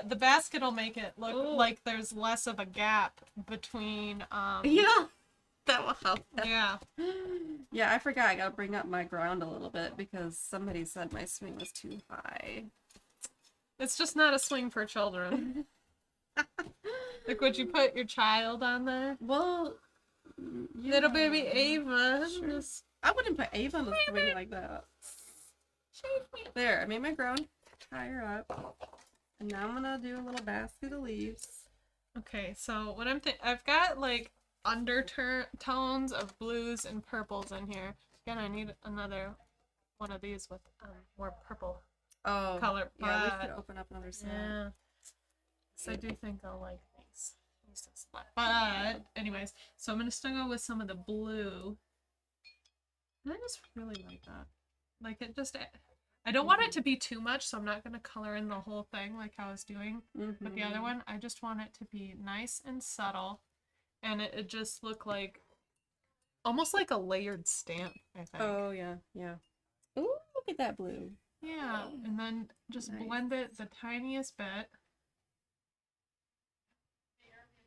[SPEAKER 2] the basket will make it look like there's less of a gap between.
[SPEAKER 1] Yeah, that will help.
[SPEAKER 2] Yeah.
[SPEAKER 1] Yeah, I forgot. I gotta bring up my ground a little bit because somebody said my swing was too high.
[SPEAKER 2] It's just not a swing for children. Like, would you put your child on there?
[SPEAKER 1] Well, yeah.
[SPEAKER 2] Little baby Ava.
[SPEAKER 1] Sure. I wouldn't put Ava on the swing like that. There, I made my ground. Tie her up. And now I'm gonna do a little basket of leaves.
[SPEAKER 2] Okay, so what I've got like undertones of blues and purples in here. Again, I need another one of these with more purple color.
[SPEAKER 1] Yeah, we should open up another set.
[SPEAKER 2] Yeah. So I do think I'll like these. But anyways, so I'm gonna still go with some of the blue. And I just really like that. Like it just, I don't want it to be too much, so I'm not gonna color in the whole thing like I was doing with the other one. I just want it to be nice and subtle, and it just look like almost like a layered stamp, I think.
[SPEAKER 1] Oh yeah, yeah. Ooh, look at that blue.
[SPEAKER 2] Yeah, and then just blend it the tiniest bit.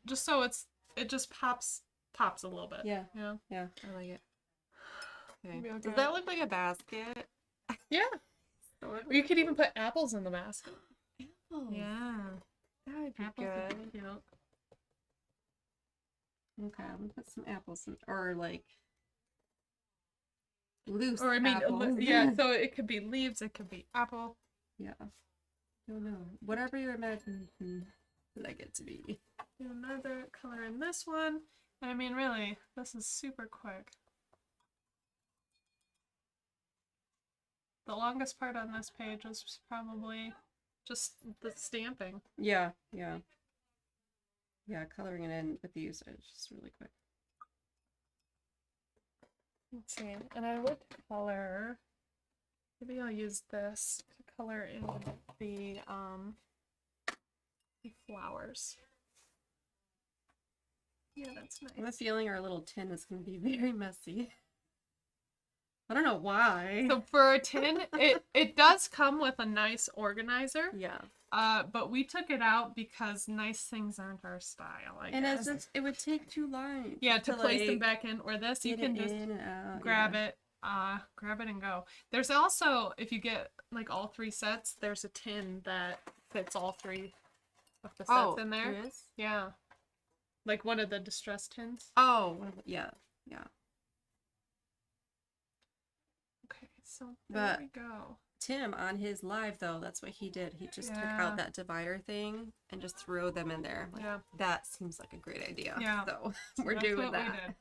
[SPEAKER 2] Just so it just pops a little bit.
[SPEAKER 1] Yeah.
[SPEAKER 2] Yeah.
[SPEAKER 1] Yeah, I like it. Okay.
[SPEAKER 2] Okay.
[SPEAKER 1] Does that look like a basket?
[SPEAKER 2] Yeah. Or you could even put apples in the basket.
[SPEAKER 1] Apples.
[SPEAKER 2] Yeah.
[SPEAKER 1] That would be
[SPEAKER 2] Apples
[SPEAKER 1] good.
[SPEAKER 2] would be cute.
[SPEAKER 1] Okay, I'm gonna put some apples in, or like loose
[SPEAKER 2] Or I mean,
[SPEAKER 1] apples.
[SPEAKER 2] yeah. So it could be leaves. It could be apple.
[SPEAKER 1] Yeah. Don't know. Whatever your imagination would like it to be.
[SPEAKER 2] Do another color in this one. And I mean, really, this is super quick. The longest part on this page was probably just the stamping.
[SPEAKER 1] Yeah, yeah. Yeah, coloring it in with these is just really quick.
[SPEAKER 2] Let's see. And I would color, maybe I'll use this to color in the flowers. Yeah, that's nice.
[SPEAKER 1] I have a feeling our little tin is going to be very messy. I don't know why.
[SPEAKER 2] So for a tin, it does come with a nice organizer.
[SPEAKER 1] Yeah.
[SPEAKER 2] But we took it out because nice things aren't our style. I
[SPEAKER 1] And
[SPEAKER 2] guess.
[SPEAKER 1] it would take too long.
[SPEAKER 2] Yeah, to place them back in. Or this, you can just grab it and go. There's also, if you get like all three sets, there's a tin that fits all three of the sets in there.
[SPEAKER 1] There is?
[SPEAKER 2] Yeah. Like one of the distress tins.
[SPEAKER 1] Oh, yeah, yeah.
[SPEAKER 2] Okay, so there we go.
[SPEAKER 1] Tim, on his live, though, that's what he did. He just took out that divider thing and just threw them in there. Like, that seems like a great idea.
[SPEAKER 2] Yeah.
[SPEAKER 1] So we're doing that.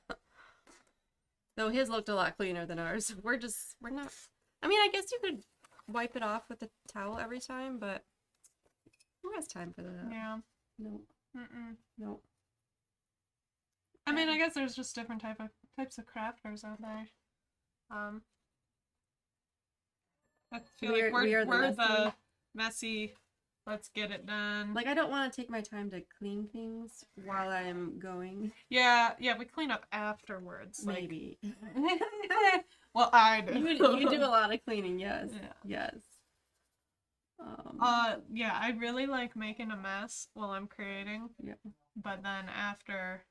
[SPEAKER 1] Though his looked a lot cleaner than ours. We're not. I mean, I guess you could wipe it off with a towel every time, but who has time for that?
[SPEAKER 2] Yeah.
[SPEAKER 1] No. No.
[SPEAKER 2] I mean, I guess there's just different types of crafters out there. I feel like we're the messy Let's get it done.
[SPEAKER 1] Like, I don't want to take my time to clean things while I'm going.
[SPEAKER 2] Yeah, we clean up afterwards.
[SPEAKER 1] Maybe.
[SPEAKER 2] Well, I do.
[SPEAKER 1] You do a lot of cleaning, yes.
[SPEAKER 2] Yeah.
[SPEAKER 1] Yes.
[SPEAKER 2] Yeah, I really like making a mess while I'm creating.
[SPEAKER 1] Yeah.
[SPEAKER 2] But then after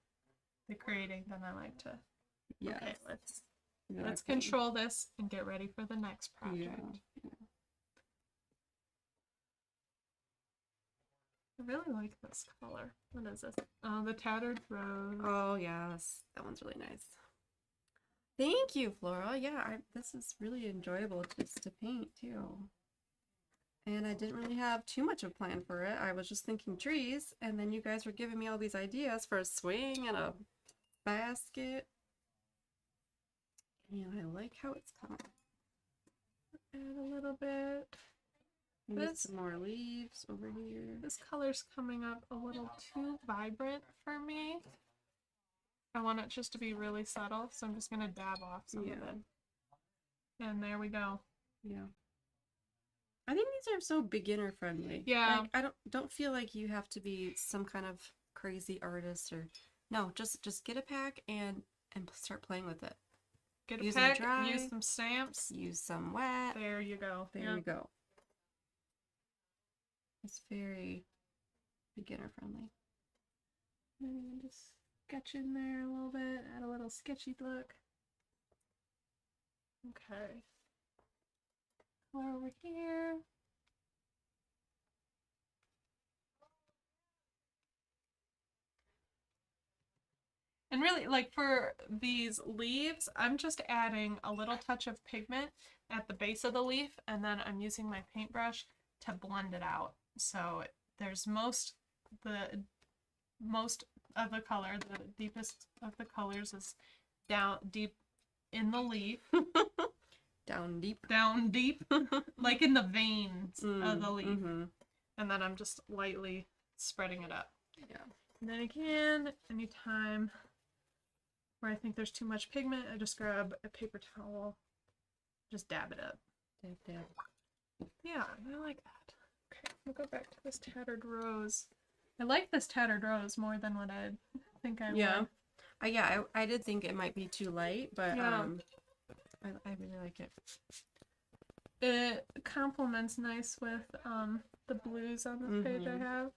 [SPEAKER 2] the creating, then I like to.
[SPEAKER 1] Yes.
[SPEAKER 2] Okay, let's
[SPEAKER 1] Exactly.
[SPEAKER 2] control this and get ready for the next project.
[SPEAKER 1] Yeah.
[SPEAKER 2] I really like this color. What is this? Oh, the Tattered Rose.
[SPEAKER 1] Oh, yes. That one's really nice. Thank you, Flora. Yeah, this is really enjoyable just to paint, too. And I didn't really have too much of a plan for it. I was just thinking trees, and then you guys were giving me all these ideas for a swing and a basket. And I like how it's coming.
[SPEAKER 2] Add a little bit.
[SPEAKER 1] Maybe some more leaves over here.
[SPEAKER 2] This color's coming up a little too vibrant for me. I want it just to be really subtle, so I'm just going to dab off some of it. And there we go.
[SPEAKER 1] Yeah. I think these are so beginner friendly.
[SPEAKER 2] Yeah.
[SPEAKER 1] Like, I don't feel like you have to be some kind of crazy artist or no, just get a pack and start playing with it.
[SPEAKER 2] Get a
[SPEAKER 1] use
[SPEAKER 2] pack,
[SPEAKER 1] them dry,
[SPEAKER 2] use some stamps.
[SPEAKER 1] use some wet.
[SPEAKER 2] There you go.
[SPEAKER 1] There you go. It's very beginner friendly.
[SPEAKER 2] And just sketch in there a little bit, add a little sketchy look. Okay. Color over here. And really, like for these leaves, I'm just adding a little touch of pigment at the base of the leaf, and then I'm using my paintbrush to blend it out. So there's most of the color, the deepest of the colors is down deep in the leaf.
[SPEAKER 1] Down deep.
[SPEAKER 2] Down deep, like in the veins of the leaf.
[SPEAKER 1] Mm-hmm.
[SPEAKER 2] And then I'm just lightly spreading it up.
[SPEAKER 1] Yeah.
[SPEAKER 2] And then again, anytime where I think there's too much pigment, I just grab a paper towel, just dab it up.
[SPEAKER 1] Dab, dab.
[SPEAKER 2] Yeah, I like that. Okay, we'll go back to this Tattered Rose. I like this Tattered Rose more than what I think I would.
[SPEAKER 1] Yeah, I did think it might be too light, but
[SPEAKER 2] Yeah.
[SPEAKER 1] I really like it.
[SPEAKER 2] It complements nice with the blues on this page I have.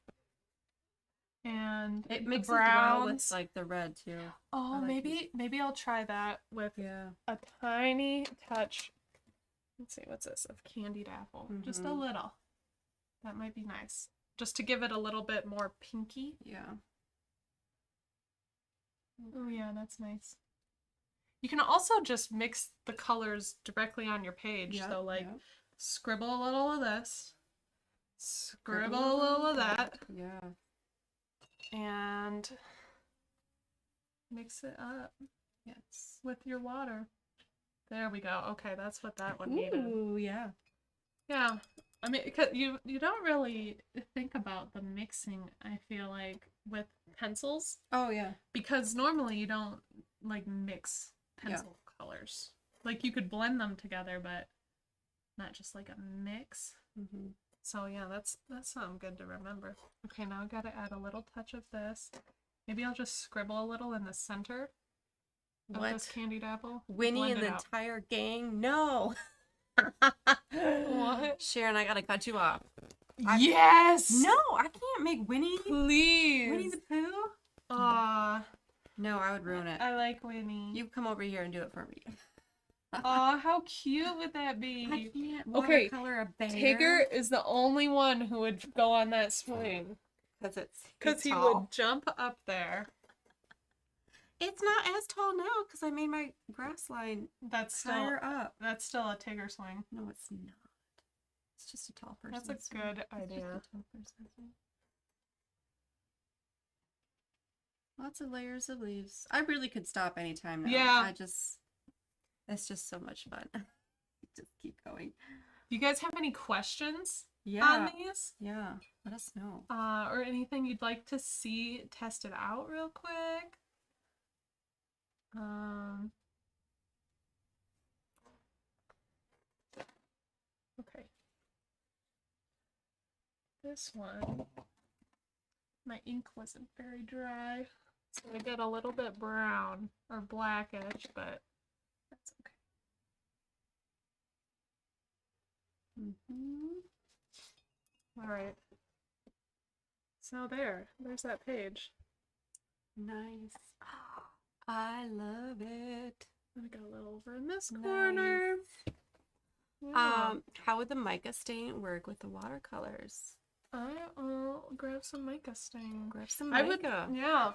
[SPEAKER 2] And
[SPEAKER 1] It mixes
[SPEAKER 2] the
[SPEAKER 1] well with
[SPEAKER 2] browns.
[SPEAKER 1] like the red too.
[SPEAKER 2] Oh,
[SPEAKER 1] like
[SPEAKER 2] maybe I'll try that with a tiny touch. Let's see, what's this? Of candied apple. Just a little. That might be nice. Just to give it a little bit more pinky.
[SPEAKER 1] Yeah.
[SPEAKER 2] Oh yeah, that's nice. You can also just mix the colors directly on your page. So like scribble a little of this. Scribble a little of that.
[SPEAKER 1] Yeah.
[SPEAKER 2] And mix it up.
[SPEAKER 1] Yes.
[SPEAKER 2] With your water. There we go. Okay, that's what that one needed.
[SPEAKER 1] Ooh, yeah.
[SPEAKER 2] Yeah. I mean, 'cause you don't really think about the mixing, I feel like, with pencils.
[SPEAKER 1] Oh, yeah.
[SPEAKER 2] Because normally you don't, like, mix pencil colors. Like, you could blend them together, but not just, like, a mix. So, yeah, that's something good to remember. Okay, now I gotta add a little touch of this. Maybe I'll just scribble a little in the center of this candied apple.
[SPEAKER 1] Winnie and the entire gang? No!
[SPEAKER 2] What?
[SPEAKER 1] Sharon, I gotta cut you off.
[SPEAKER 2] Yes!
[SPEAKER 1] No, I can't make Winnie.
[SPEAKER 2] Please!
[SPEAKER 1] Winnie the Pooh?
[SPEAKER 2] Aw.
[SPEAKER 1] No, I would ruin it.
[SPEAKER 2] I like Winnie.
[SPEAKER 1] You come over here and do it for me.
[SPEAKER 2] Aw, how cute would that be?
[SPEAKER 1] I can't
[SPEAKER 2] Okay,
[SPEAKER 1] watercolor a bear.
[SPEAKER 2] Tigger is the only one who would go on that swing.
[SPEAKER 1] Because
[SPEAKER 2] he would jump up there.
[SPEAKER 1] It's not as tall now because I made my grass line
[SPEAKER 2] That's
[SPEAKER 1] higher up.
[SPEAKER 2] That's still a Tigger swing.
[SPEAKER 1] No, it's not. It's just a tall person.
[SPEAKER 2] That's a good idea.
[SPEAKER 1] Just a tall person. Lots of layers of leaves. I really could stop anytime now.
[SPEAKER 2] Yeah.
[SPEAKER 1] It's just so much fun. Just keep going.
[SPEAKER 2] Do you guys have any questions
[SPEAKER 1] Yeah.
[SPEAKER 2] on these?
[SPEAKER 1] Yeah. Let us know.
[SPEAKER 2] Or anything you'd like to see tested out real quick? Okay. this one, my ink wasn't very dry, so I get a little bit brown or blackish, but that's okay. All right. So there's that page.
[SPEAKER 1] Nice. I love it.
[SPEAKER 2] I got a little over in this corner.
[SPEAKER 1] Nice.
[SPEAKER 2] Yeah.
[SPEAKER 1] How would the mica stain work with the watercolors?
[SPEAKER 2] I'll grab some mica stain.
[SPEAKER 1] Grab some
[SPEAKER 2] I would,
[SPEAKER 1] mica.
[SPEAKER 2] yeah.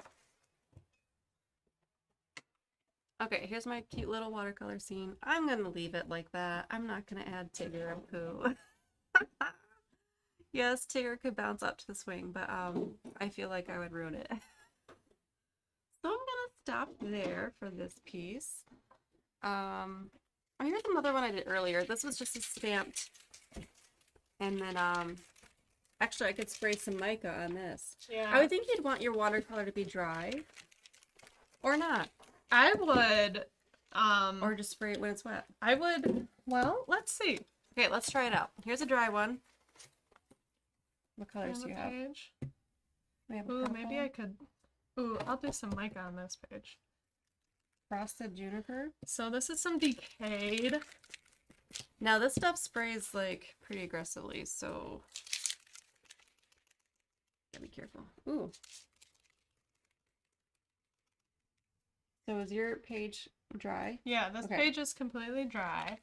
[SPEAKER 1] Okay, here's my cute little watercolor scene. I'm gonna leave it like that. I'm not gonna add Tigger and Pooh. Yes, Tigger could bounce up to the swing, but I feel like I would ruin it. So I'm gonna stop there for this piece. Here's another one I did earlier. This was just a stamped, and then actually I could spray some mica on this.
[SPEAKER 2] Yeah.
[SPEAKER 1] I would think you'd want your watercolor to be dry, or not,
[SPEAKER 2] I would,
[SPEAKER 1] or just spray it when it's wet.
[SPEAKER 2] I would, well, let's see.
[SPEAKER 1] Okay, let's try it out. Here's a dry one. What colors do you have?
[SPEAKER 2] Page.
[SPEAKER 1] We have a
[SPEAKER 2] Ooh, maybe
[SPEAKER 1] purple,
[SPEAKER 2] I could, ooh, I'll do some mica on this page.
[SPEAKER 1] frosted juniper.
[SPEAKER 2] So this is some decayed.
[SPEAKER 1] Now this stuff sprays like pretty aggressively, so gotta be careful. Ooh. So is your page dry?
[SPEAKER 2] Yeah, this
[SPEAKER 1] Okay.
[SPEAKER 2] page is completely dry.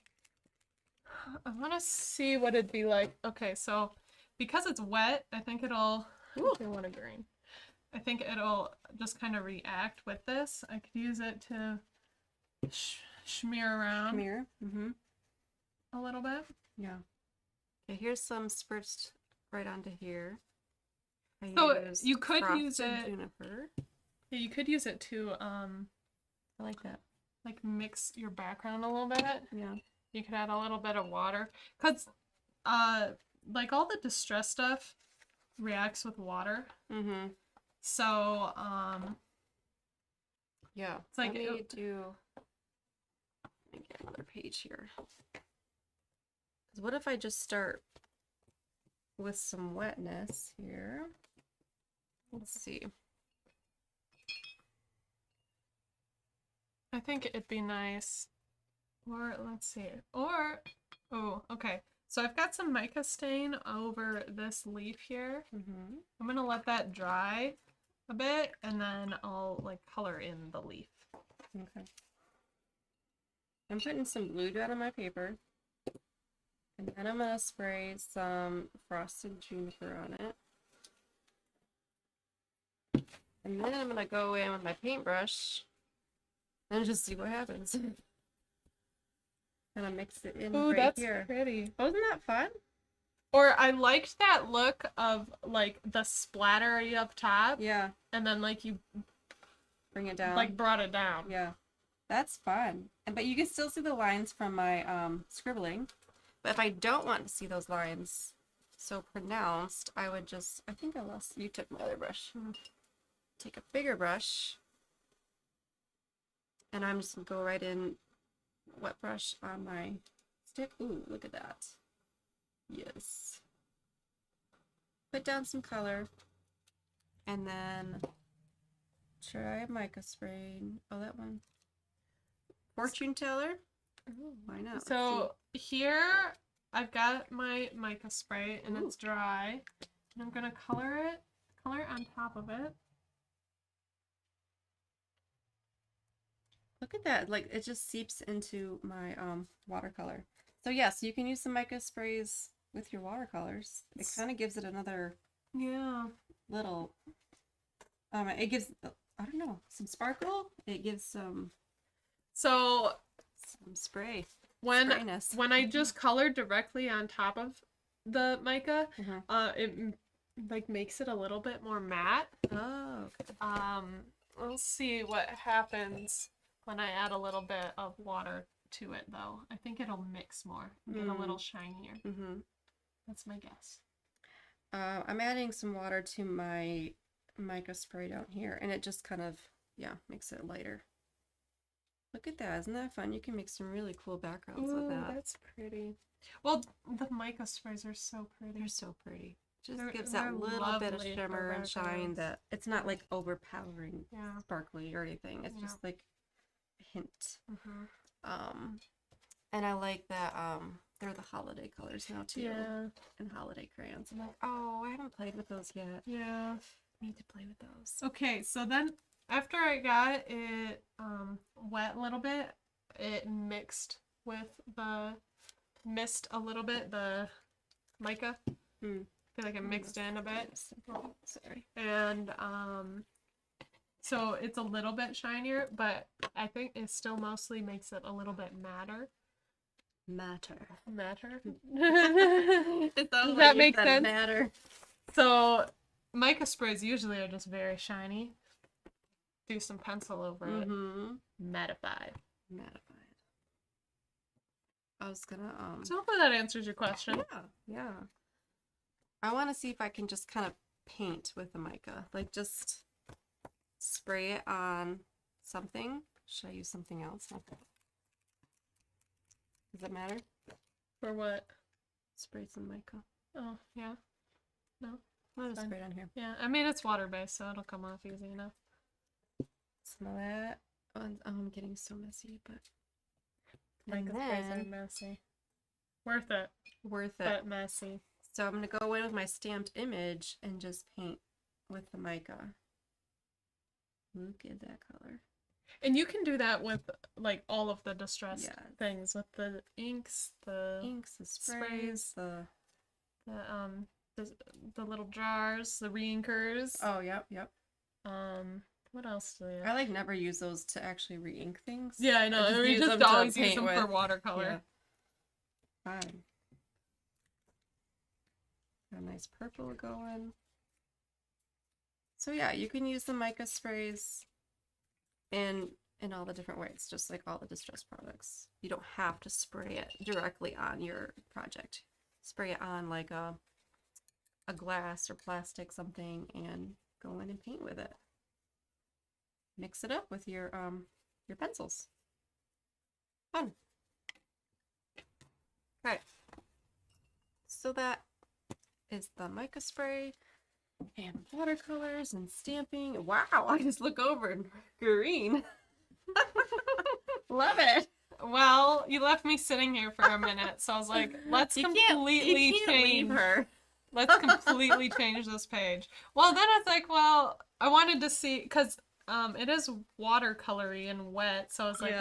[SPEAKER 2] I want to see what it'd be like. Okay, so because it's wet, I think it'll,
[SPEAKER 1] Ooh.
[SPEAKER 2] I want a green. I think it'll just kind of react with this. I could use it to smear around
[SPEAKER 1] Mirror.
[SPEAKER 2] a little bit.
[SPEAKER 1] Yeah. Okay, here's some spurts right onto here. I
[SPEAKER 2] So
[SPEAKER 1] used
[SPEAKER 2] you could use
[SPEAKER 1] frosted
[SPEAKER 2] it-
[SPEAKER 1] juniper.
[SPEAKER 2] Yeah, you could use it to
[SPEAKER 1] I like that.
[SPEAKER 2] like mix your background a little bit.
[SPEAKER 1] Yeah.
[SPEAKER 2] You could add a little bit of water, cause like all the distress stuff reacts with water. So
[SPEAKER 1] Yeah.
[SPEAKER 2] It's like
[SPEAKER 1] Let me get another page here. 'Cause what if I just start with some wetness here? Let's see.
[SPEAKER 2] I think it'd be nice. Or let's see. Or oh, okay. So I've got some mica stain over this leaf here. I'm gonna let that dry a bit, and then I'll like color in the leaf.
[SPEAKER 1] Okay. I'm putting some glue down on my paper. And then I'm gonna spray some frosted juniper on it. And then I'm gonna go in with my paintbrush and just see what happens. Kind of mix it in
[SPEAKER 2] Ooh,
[SPEAKER 1] right
[SPEAKER 2] that's
[SPEAKER 1] here.
[SPEAKER 2] pretty.
[SPEAKER 1] Wasn't that fun?
[SPEAKER 2] Or I liked that look of like the splatter up top,
[SPEAKER 1] Yeah.
[SPEAKER 2] and then like you
[SPEAKER 1] Bring it down.
[SPEAKER 2] like brought it down.
[SPEAKER 1] Yeah. That's fun. But you can still see the lines from my scribbling. But if I don't want to see those lines so pronounced, I would just, I think I lost, you took my other brush. Take a bigger brush. And I'm just going to go right in, wet brush on my stick. Ooh, look at that. Yes. Put down some color. And then try mica spray. Oh, that one. Fortune teller. Why not? Let's
[SPEAKER 2] So here I've got my mica spray and
[SPEAKER 1] Ooh.
[SPEAKER 2] it's dry. And I'm gonna color on top of it.
[SPEAKER 1] Look at that. Like it just seeps into my watercolor. So yes, you can use some mica sprays with your watercolors. It kind of gives it another
[SPEAKER 2] Yeah.
[SPEAKER 1] little it gives, I don't know, some sparkle. It gives some
[SPEAKER 2] So
[SPEAKER 1] spray.
[SPEAKER 2] when
[SPEAKER 1] Sprayness.
[SPEAKER 2] when I just colored directly on top of the mica, it like makes it a little bit more matte.
[SPEAKER 1] Oh, okay.
[SPEAKER 2] We'll see what happens when I add a little bit of water to it though. I think it'll mix more, get a little shinier. That's my guess.
[SPEAKER 1] I'm adding some water to my mica spray down here, and it just kind of, yeah, makes it lighter. Look at that. Isn't that fun? You can make some really cool backgrounds with
[SPEAKER 2] Ooh,
[SPEAKER 1] that.
[SPEAKER 2] that's pretty. Well, the mica sprays are so pretty.
[SPEAKER 1] They're so pretty. Just
[SPEAKER 2] They're-
[SPEAKER 1] gives
[SPEAKER 2] they're
[SPEAKER 1] that little bit of
[SPEAKER 2] lovely for
[SPEAKER 1] shimmer and shine
[SPEAKER 2] backgrounds.
[SPEAKER 1] that it's not like overpowering
[SPEAKER 2] Yeah.
[SPEAKER 1] sparkly or anything. It's
[SPEAKER 2] Yeah.
[SPEAKER 1] just like a hint.
[SPEAKER 2] Mm-hmm.
[SPEAKER 1] And I like that they're the holiday colors now too.
[SPEAKER 2] Yeah.
[SPEAKER 1] And holiday crayons. I'm like, oh, I haven't played with those yet.
[SPEAKER 2] Yeah.
[SPEAKER 1] Need to play with those.
[SPEAKER 2] Okay, so then after I got it wet a little bit, it mixed a little bit, the mica.
[SPEAKER 1] Hmm.
[SPEAKER 2] I feel like it mixed in a bit.
[SPEAKER 1] Sorry.
[SPEAKER 2] And so it's a little bit shinier, but I think it still mostly makes it a little bit matter.
[SPEAKER 1] Matter.
[SPEAKER 2] Does that make sense?
[SPEAKER 1] Matter.
[SPEAKER 2] So mica sprays usually are just very shiny. Do some pencil over it.
[SPEAKER 1] Mm-hmm.
[SPEAKER 2] Mattified.
[SPEAKER 1] I was gonna
[SPEAKER 2] So hopefully that answers your question.
[SPEAKER 1] Yeah. I want to see if I can just kind of paint with the mica, like just spray it on something. Should I use something else? Does that matter?
[SPEAKER 2] For what?
[SPEAKER 1] Spray some mica.
[SPEAKER 2] Oh, yeah. No.
[SPEAKER 1] I'll just
[SPEAKER 2] Fine.
[SPEAKER 1] spray it on here.
[SPEAKER 2] Yeah, I mean, it's water-based, so it'll come off easy enough.
[SPEAKER 1] Smell that. Oh, I'm getting so messy, but
[SPEAKER 2] Mica sprays are messy. Worth it,
[SPEAKER 1] worth it.
[SPEAKER 2] but messy.
[SPEAKER 1] So I'm gonna go in with my stamped image and just paint with the mica. Look at that color.
[SPEAKER 2] And you can do that with, like, all of the distressed
[SPEAKER 1] Yes.
[SPEAKER 2] things, with the inks, the
[SPEAKER 1] Inks, the sprays, the
[SPEAKER 2] the little jars, the reinkers.
[SPEAKER 1] oh, yep.
[SPEAKER 2] What else do we
[SPEAKER 1] I like never use those to actually re-ink things.
[SPEAKER 2] Yeah, I know. We
[SPEAKER 1] use them
[SPEAKER 2] just
[SPEAKER 1] to
[SPEAKER 2] always use
[SPEAKER 1] paint
[SPEAKER 2] them
[SPEAKER 1] with.
[SPEAKER 2] for watercolor.
[SPEAKER 1] Yeah. Fine. Got a nice purple going. So yeah, you can use the mica sprays in all the different ways, just like all the distress products. You don't have to spray it directly on your project. Spray it on like a glass or plastic something and go in and paint with it. Mix it up with your pencils. Fun. All right. So that is the mica spray and watercolors and stamping. Wow, I just look over and green. Love it.
[SPEAKER 2] Well, you left me sitting here for a minute, so I was like, let's completely change
[SPEAKER 1] her.
[SPEAKER 2] Let's completely change this page. Well, then it's like, well, I wanted to see, because it is watercolory and wet, so I was like,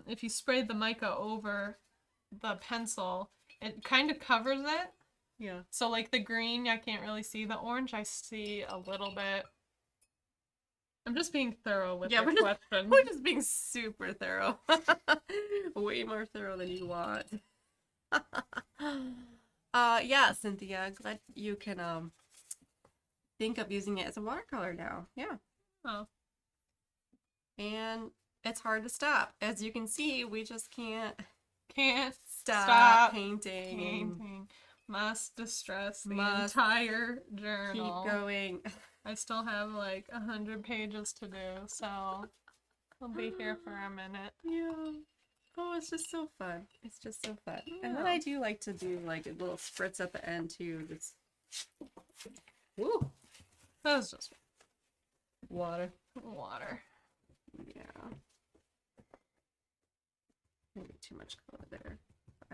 [SPEAKER 2] if you sprayed the mica over the pencil, it kind of covers it.
[SPEAKER 1] Yeah.
[SPEAKER 2] So, like, the green, I can't really see. The orange, I see a little bit. I'm just being thorough with the question.
[SPEAKER 1] We're just being super thorough. Way more thorough than you want. Yeah, Cynthia, glad you can think of using it as a watercolor now. Yeah.
[SPEAKER 2] Oh.
[SPEAKER 1] And it's hard to stop. As you can see, we just can't
[SPEAKER 2] stop
[SPEAKER 1] painting.
[SPEAKER 2] Must distress the
[SPEAKER 1] Must
[SPEAKER 2] entire journal.
[SPEAKER 1] Keep going.
[SPEAKER 2] I still have like 100 pages to do, so I'll be here for a minute.
[SPEAKER 1] Yeah. Oh, it's just so fun. It's just so fun.
[SPEAKER 2] Yeah.
[SPEAKER 1] And then I do like to do like a little spritz at the end too. Just woo.
[SPEAKER 2] That was just
[SPEAKER 1] Water.
[SPEAKER 2] water.
[SPEAKER 1] Yeah. Maybe too much color there.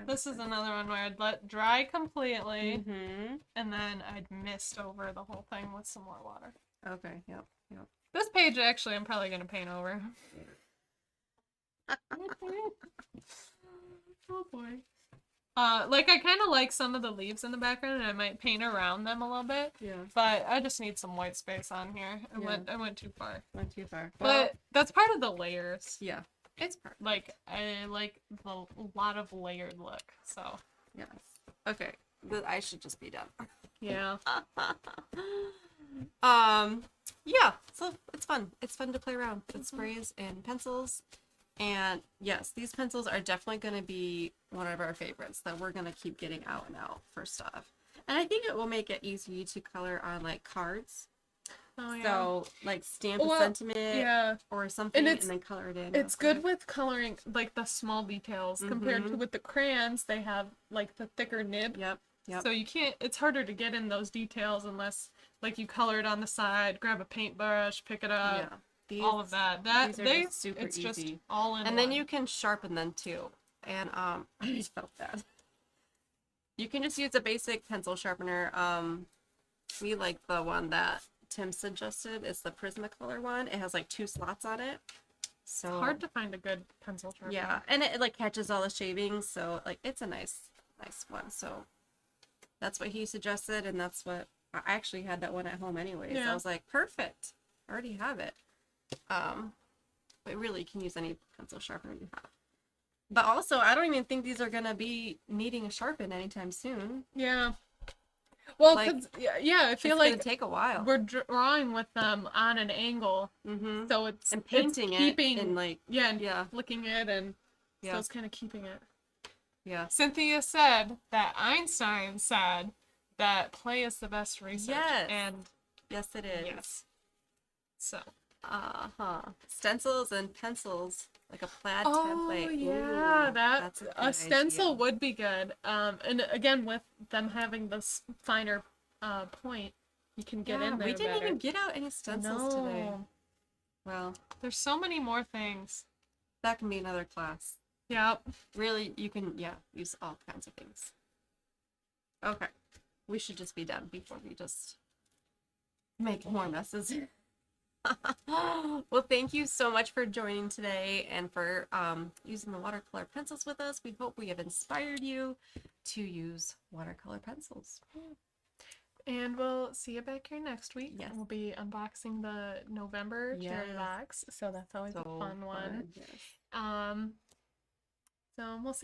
[SPEAKER 2] This is another one where I'd let dry completely,
[SPEAKER 1] Mm-hmm.
[SPEAKER 2] and then I'd mist over the whole thing with some more water.
[SPEAKER 1] Okay, yep.
[SPEAKER 2] This page, actually, I'm probably going to paint over. Oh boy. Like, I kind of like some of the leaves in the background, and I might paint around them a little bit.
[SPEAKER 1] Yeah.
[SPEAKER 2] But I just need some white space on here. I went too far.
[SPEAKER 1] Went too far.
[SPEAKER 2] But that's part of the layers.
[SPEAKER 1] Yeah. It's part.
[SPEAKER 2] Like, I like a lot of layered look, so.
[SPEAKER 1] Yes. Okay. I should just be done.
[SPEAKER 2] Yeah.
[SPEAKER 1] Yeah, so it's fun. It's fun to play around with sprays and pencils. And yes, these pencils are definitely going to be one of our favorites that we're going to keep getting out and out for stuff. And I think it will make it easy to color on like cards.
[SPEAKER 2] Oh, yeah.
[SPEAKER 1] So like stamp a sentiment or something and then color it in.
[SPEAKER 2] It's good with coloring like the small details compared to with the crayons. They have like the thicker nib.
[SPEAKER 1] Yep. Yep.
[SPEAKER 2] So you can't, it's harder to get in those details unless like you color it on the side, grab a paintbrush, pick it up, all of that.
[SPEAKER 1] These are just super
[SPEAKER 2] it's just
[SPEAKER 1] easy.
[SPEAKER 2] all in
[SPEAKER 1] And
[SPEAKER 2] one.
[SPEAKER 1] then you can sharpen them too. And I just felt that. You can just use a basic pencil sharpener. We like the one that Tim suggested. It's the Prismacolor one. It has like 2 slots on it. So
[SPEAKER 2] It's hard to find a good pencil sharpener.
[SPEAKER 1] yeah, and it like catches all the shavings, so like it's a nice one. So that's what he suggested, and that's what I actually had that one at home anyways.
[SPEAKER 2] Yeah.
[SPEAKER 1] I was like, perfect. I already have it. But really you can use any pencil sharpener you have. But also, I don't even think these are gonna be needing a sharpen anytime soon.
[SPEAKER 2] Yeah. Well,
[SPEAKER 1] Like,
[SPEAKER 2] 'cause, yeah, I feel
[SPEAKER 1] It's
[SPEAKER 2] like
[SPEAKER 1] gonna take a while.
[SPEAKER 2] we're drawing with them on an angle,
[SPEAKER 1] Mm-hmm.
[SPEAKER 2] so it's
[SPEAKER 1] And painting
[SPEAKER 2] it's keeping,
[SPEAKER 1] it and like
[SPEAKER 2] yeah, and
[SPEAKER 1] yeah.
[SPEAKER 2] flicking it, and so
[SPEAKER 1] Yeah.
[SPEAKER 2] it's kind of keeping it.
[SPEAKER 1] Yeah.
[SPEAKER 2] Cynthia said that Einstein said that play is the best research.
[SPEAKER 1] Yes.
[SPEAKER 2] And
[SPEAKER 1] Yes, it is.
[SPEAKER 2] yes. So.
[SPEAKER 1] Stencils and pencils, like a plaid
[SPEAKER 2] Oh
[SPEAKER 1] template.
[SPEAKER 2] yeah,
[SPEAKER 1] Ooh,
[SPEAKER 2] that's
[SPEAKER 1] a
[SPEAKER 2] a
[SPEAKER 1] good
[SPEAKER 2] stencil
[SPEAKER 1] idea.
[SPEAKER 2] would be good. And again, with them having this finer point, you can get in there
[SPEAKER 1] We didn't
[SPEAKER 2] better.
[SPEAKER 1] even get out any stencils today.
[SPEAKER 2] No.
[SPEAKER 1] Well,
[SPEAKER 2] There's so many more things.
[SPEAKER 1] that can be another class.
[SPEAKER 2] Yep.
[SPEAKER 1] Really, you can, use all kinds of things. Okay. We should just be done before we just make more messes. Well, thank you so much for joining today and for using the watercolor pencils with us. We hope we have inspired you to use watercolor pencils.
[SPEAKER 2] And we'll see you back here next week.
[SPEAKER 1] Yes.
[SPEAKER 2] We'll be unboxing the November cherry
[SPEAKER 1] Yes.
[SPEAKER 2] box, so that's always a fun one.
[SPEAKER 1] Yes.
[SPEAKER 2] So we'll see you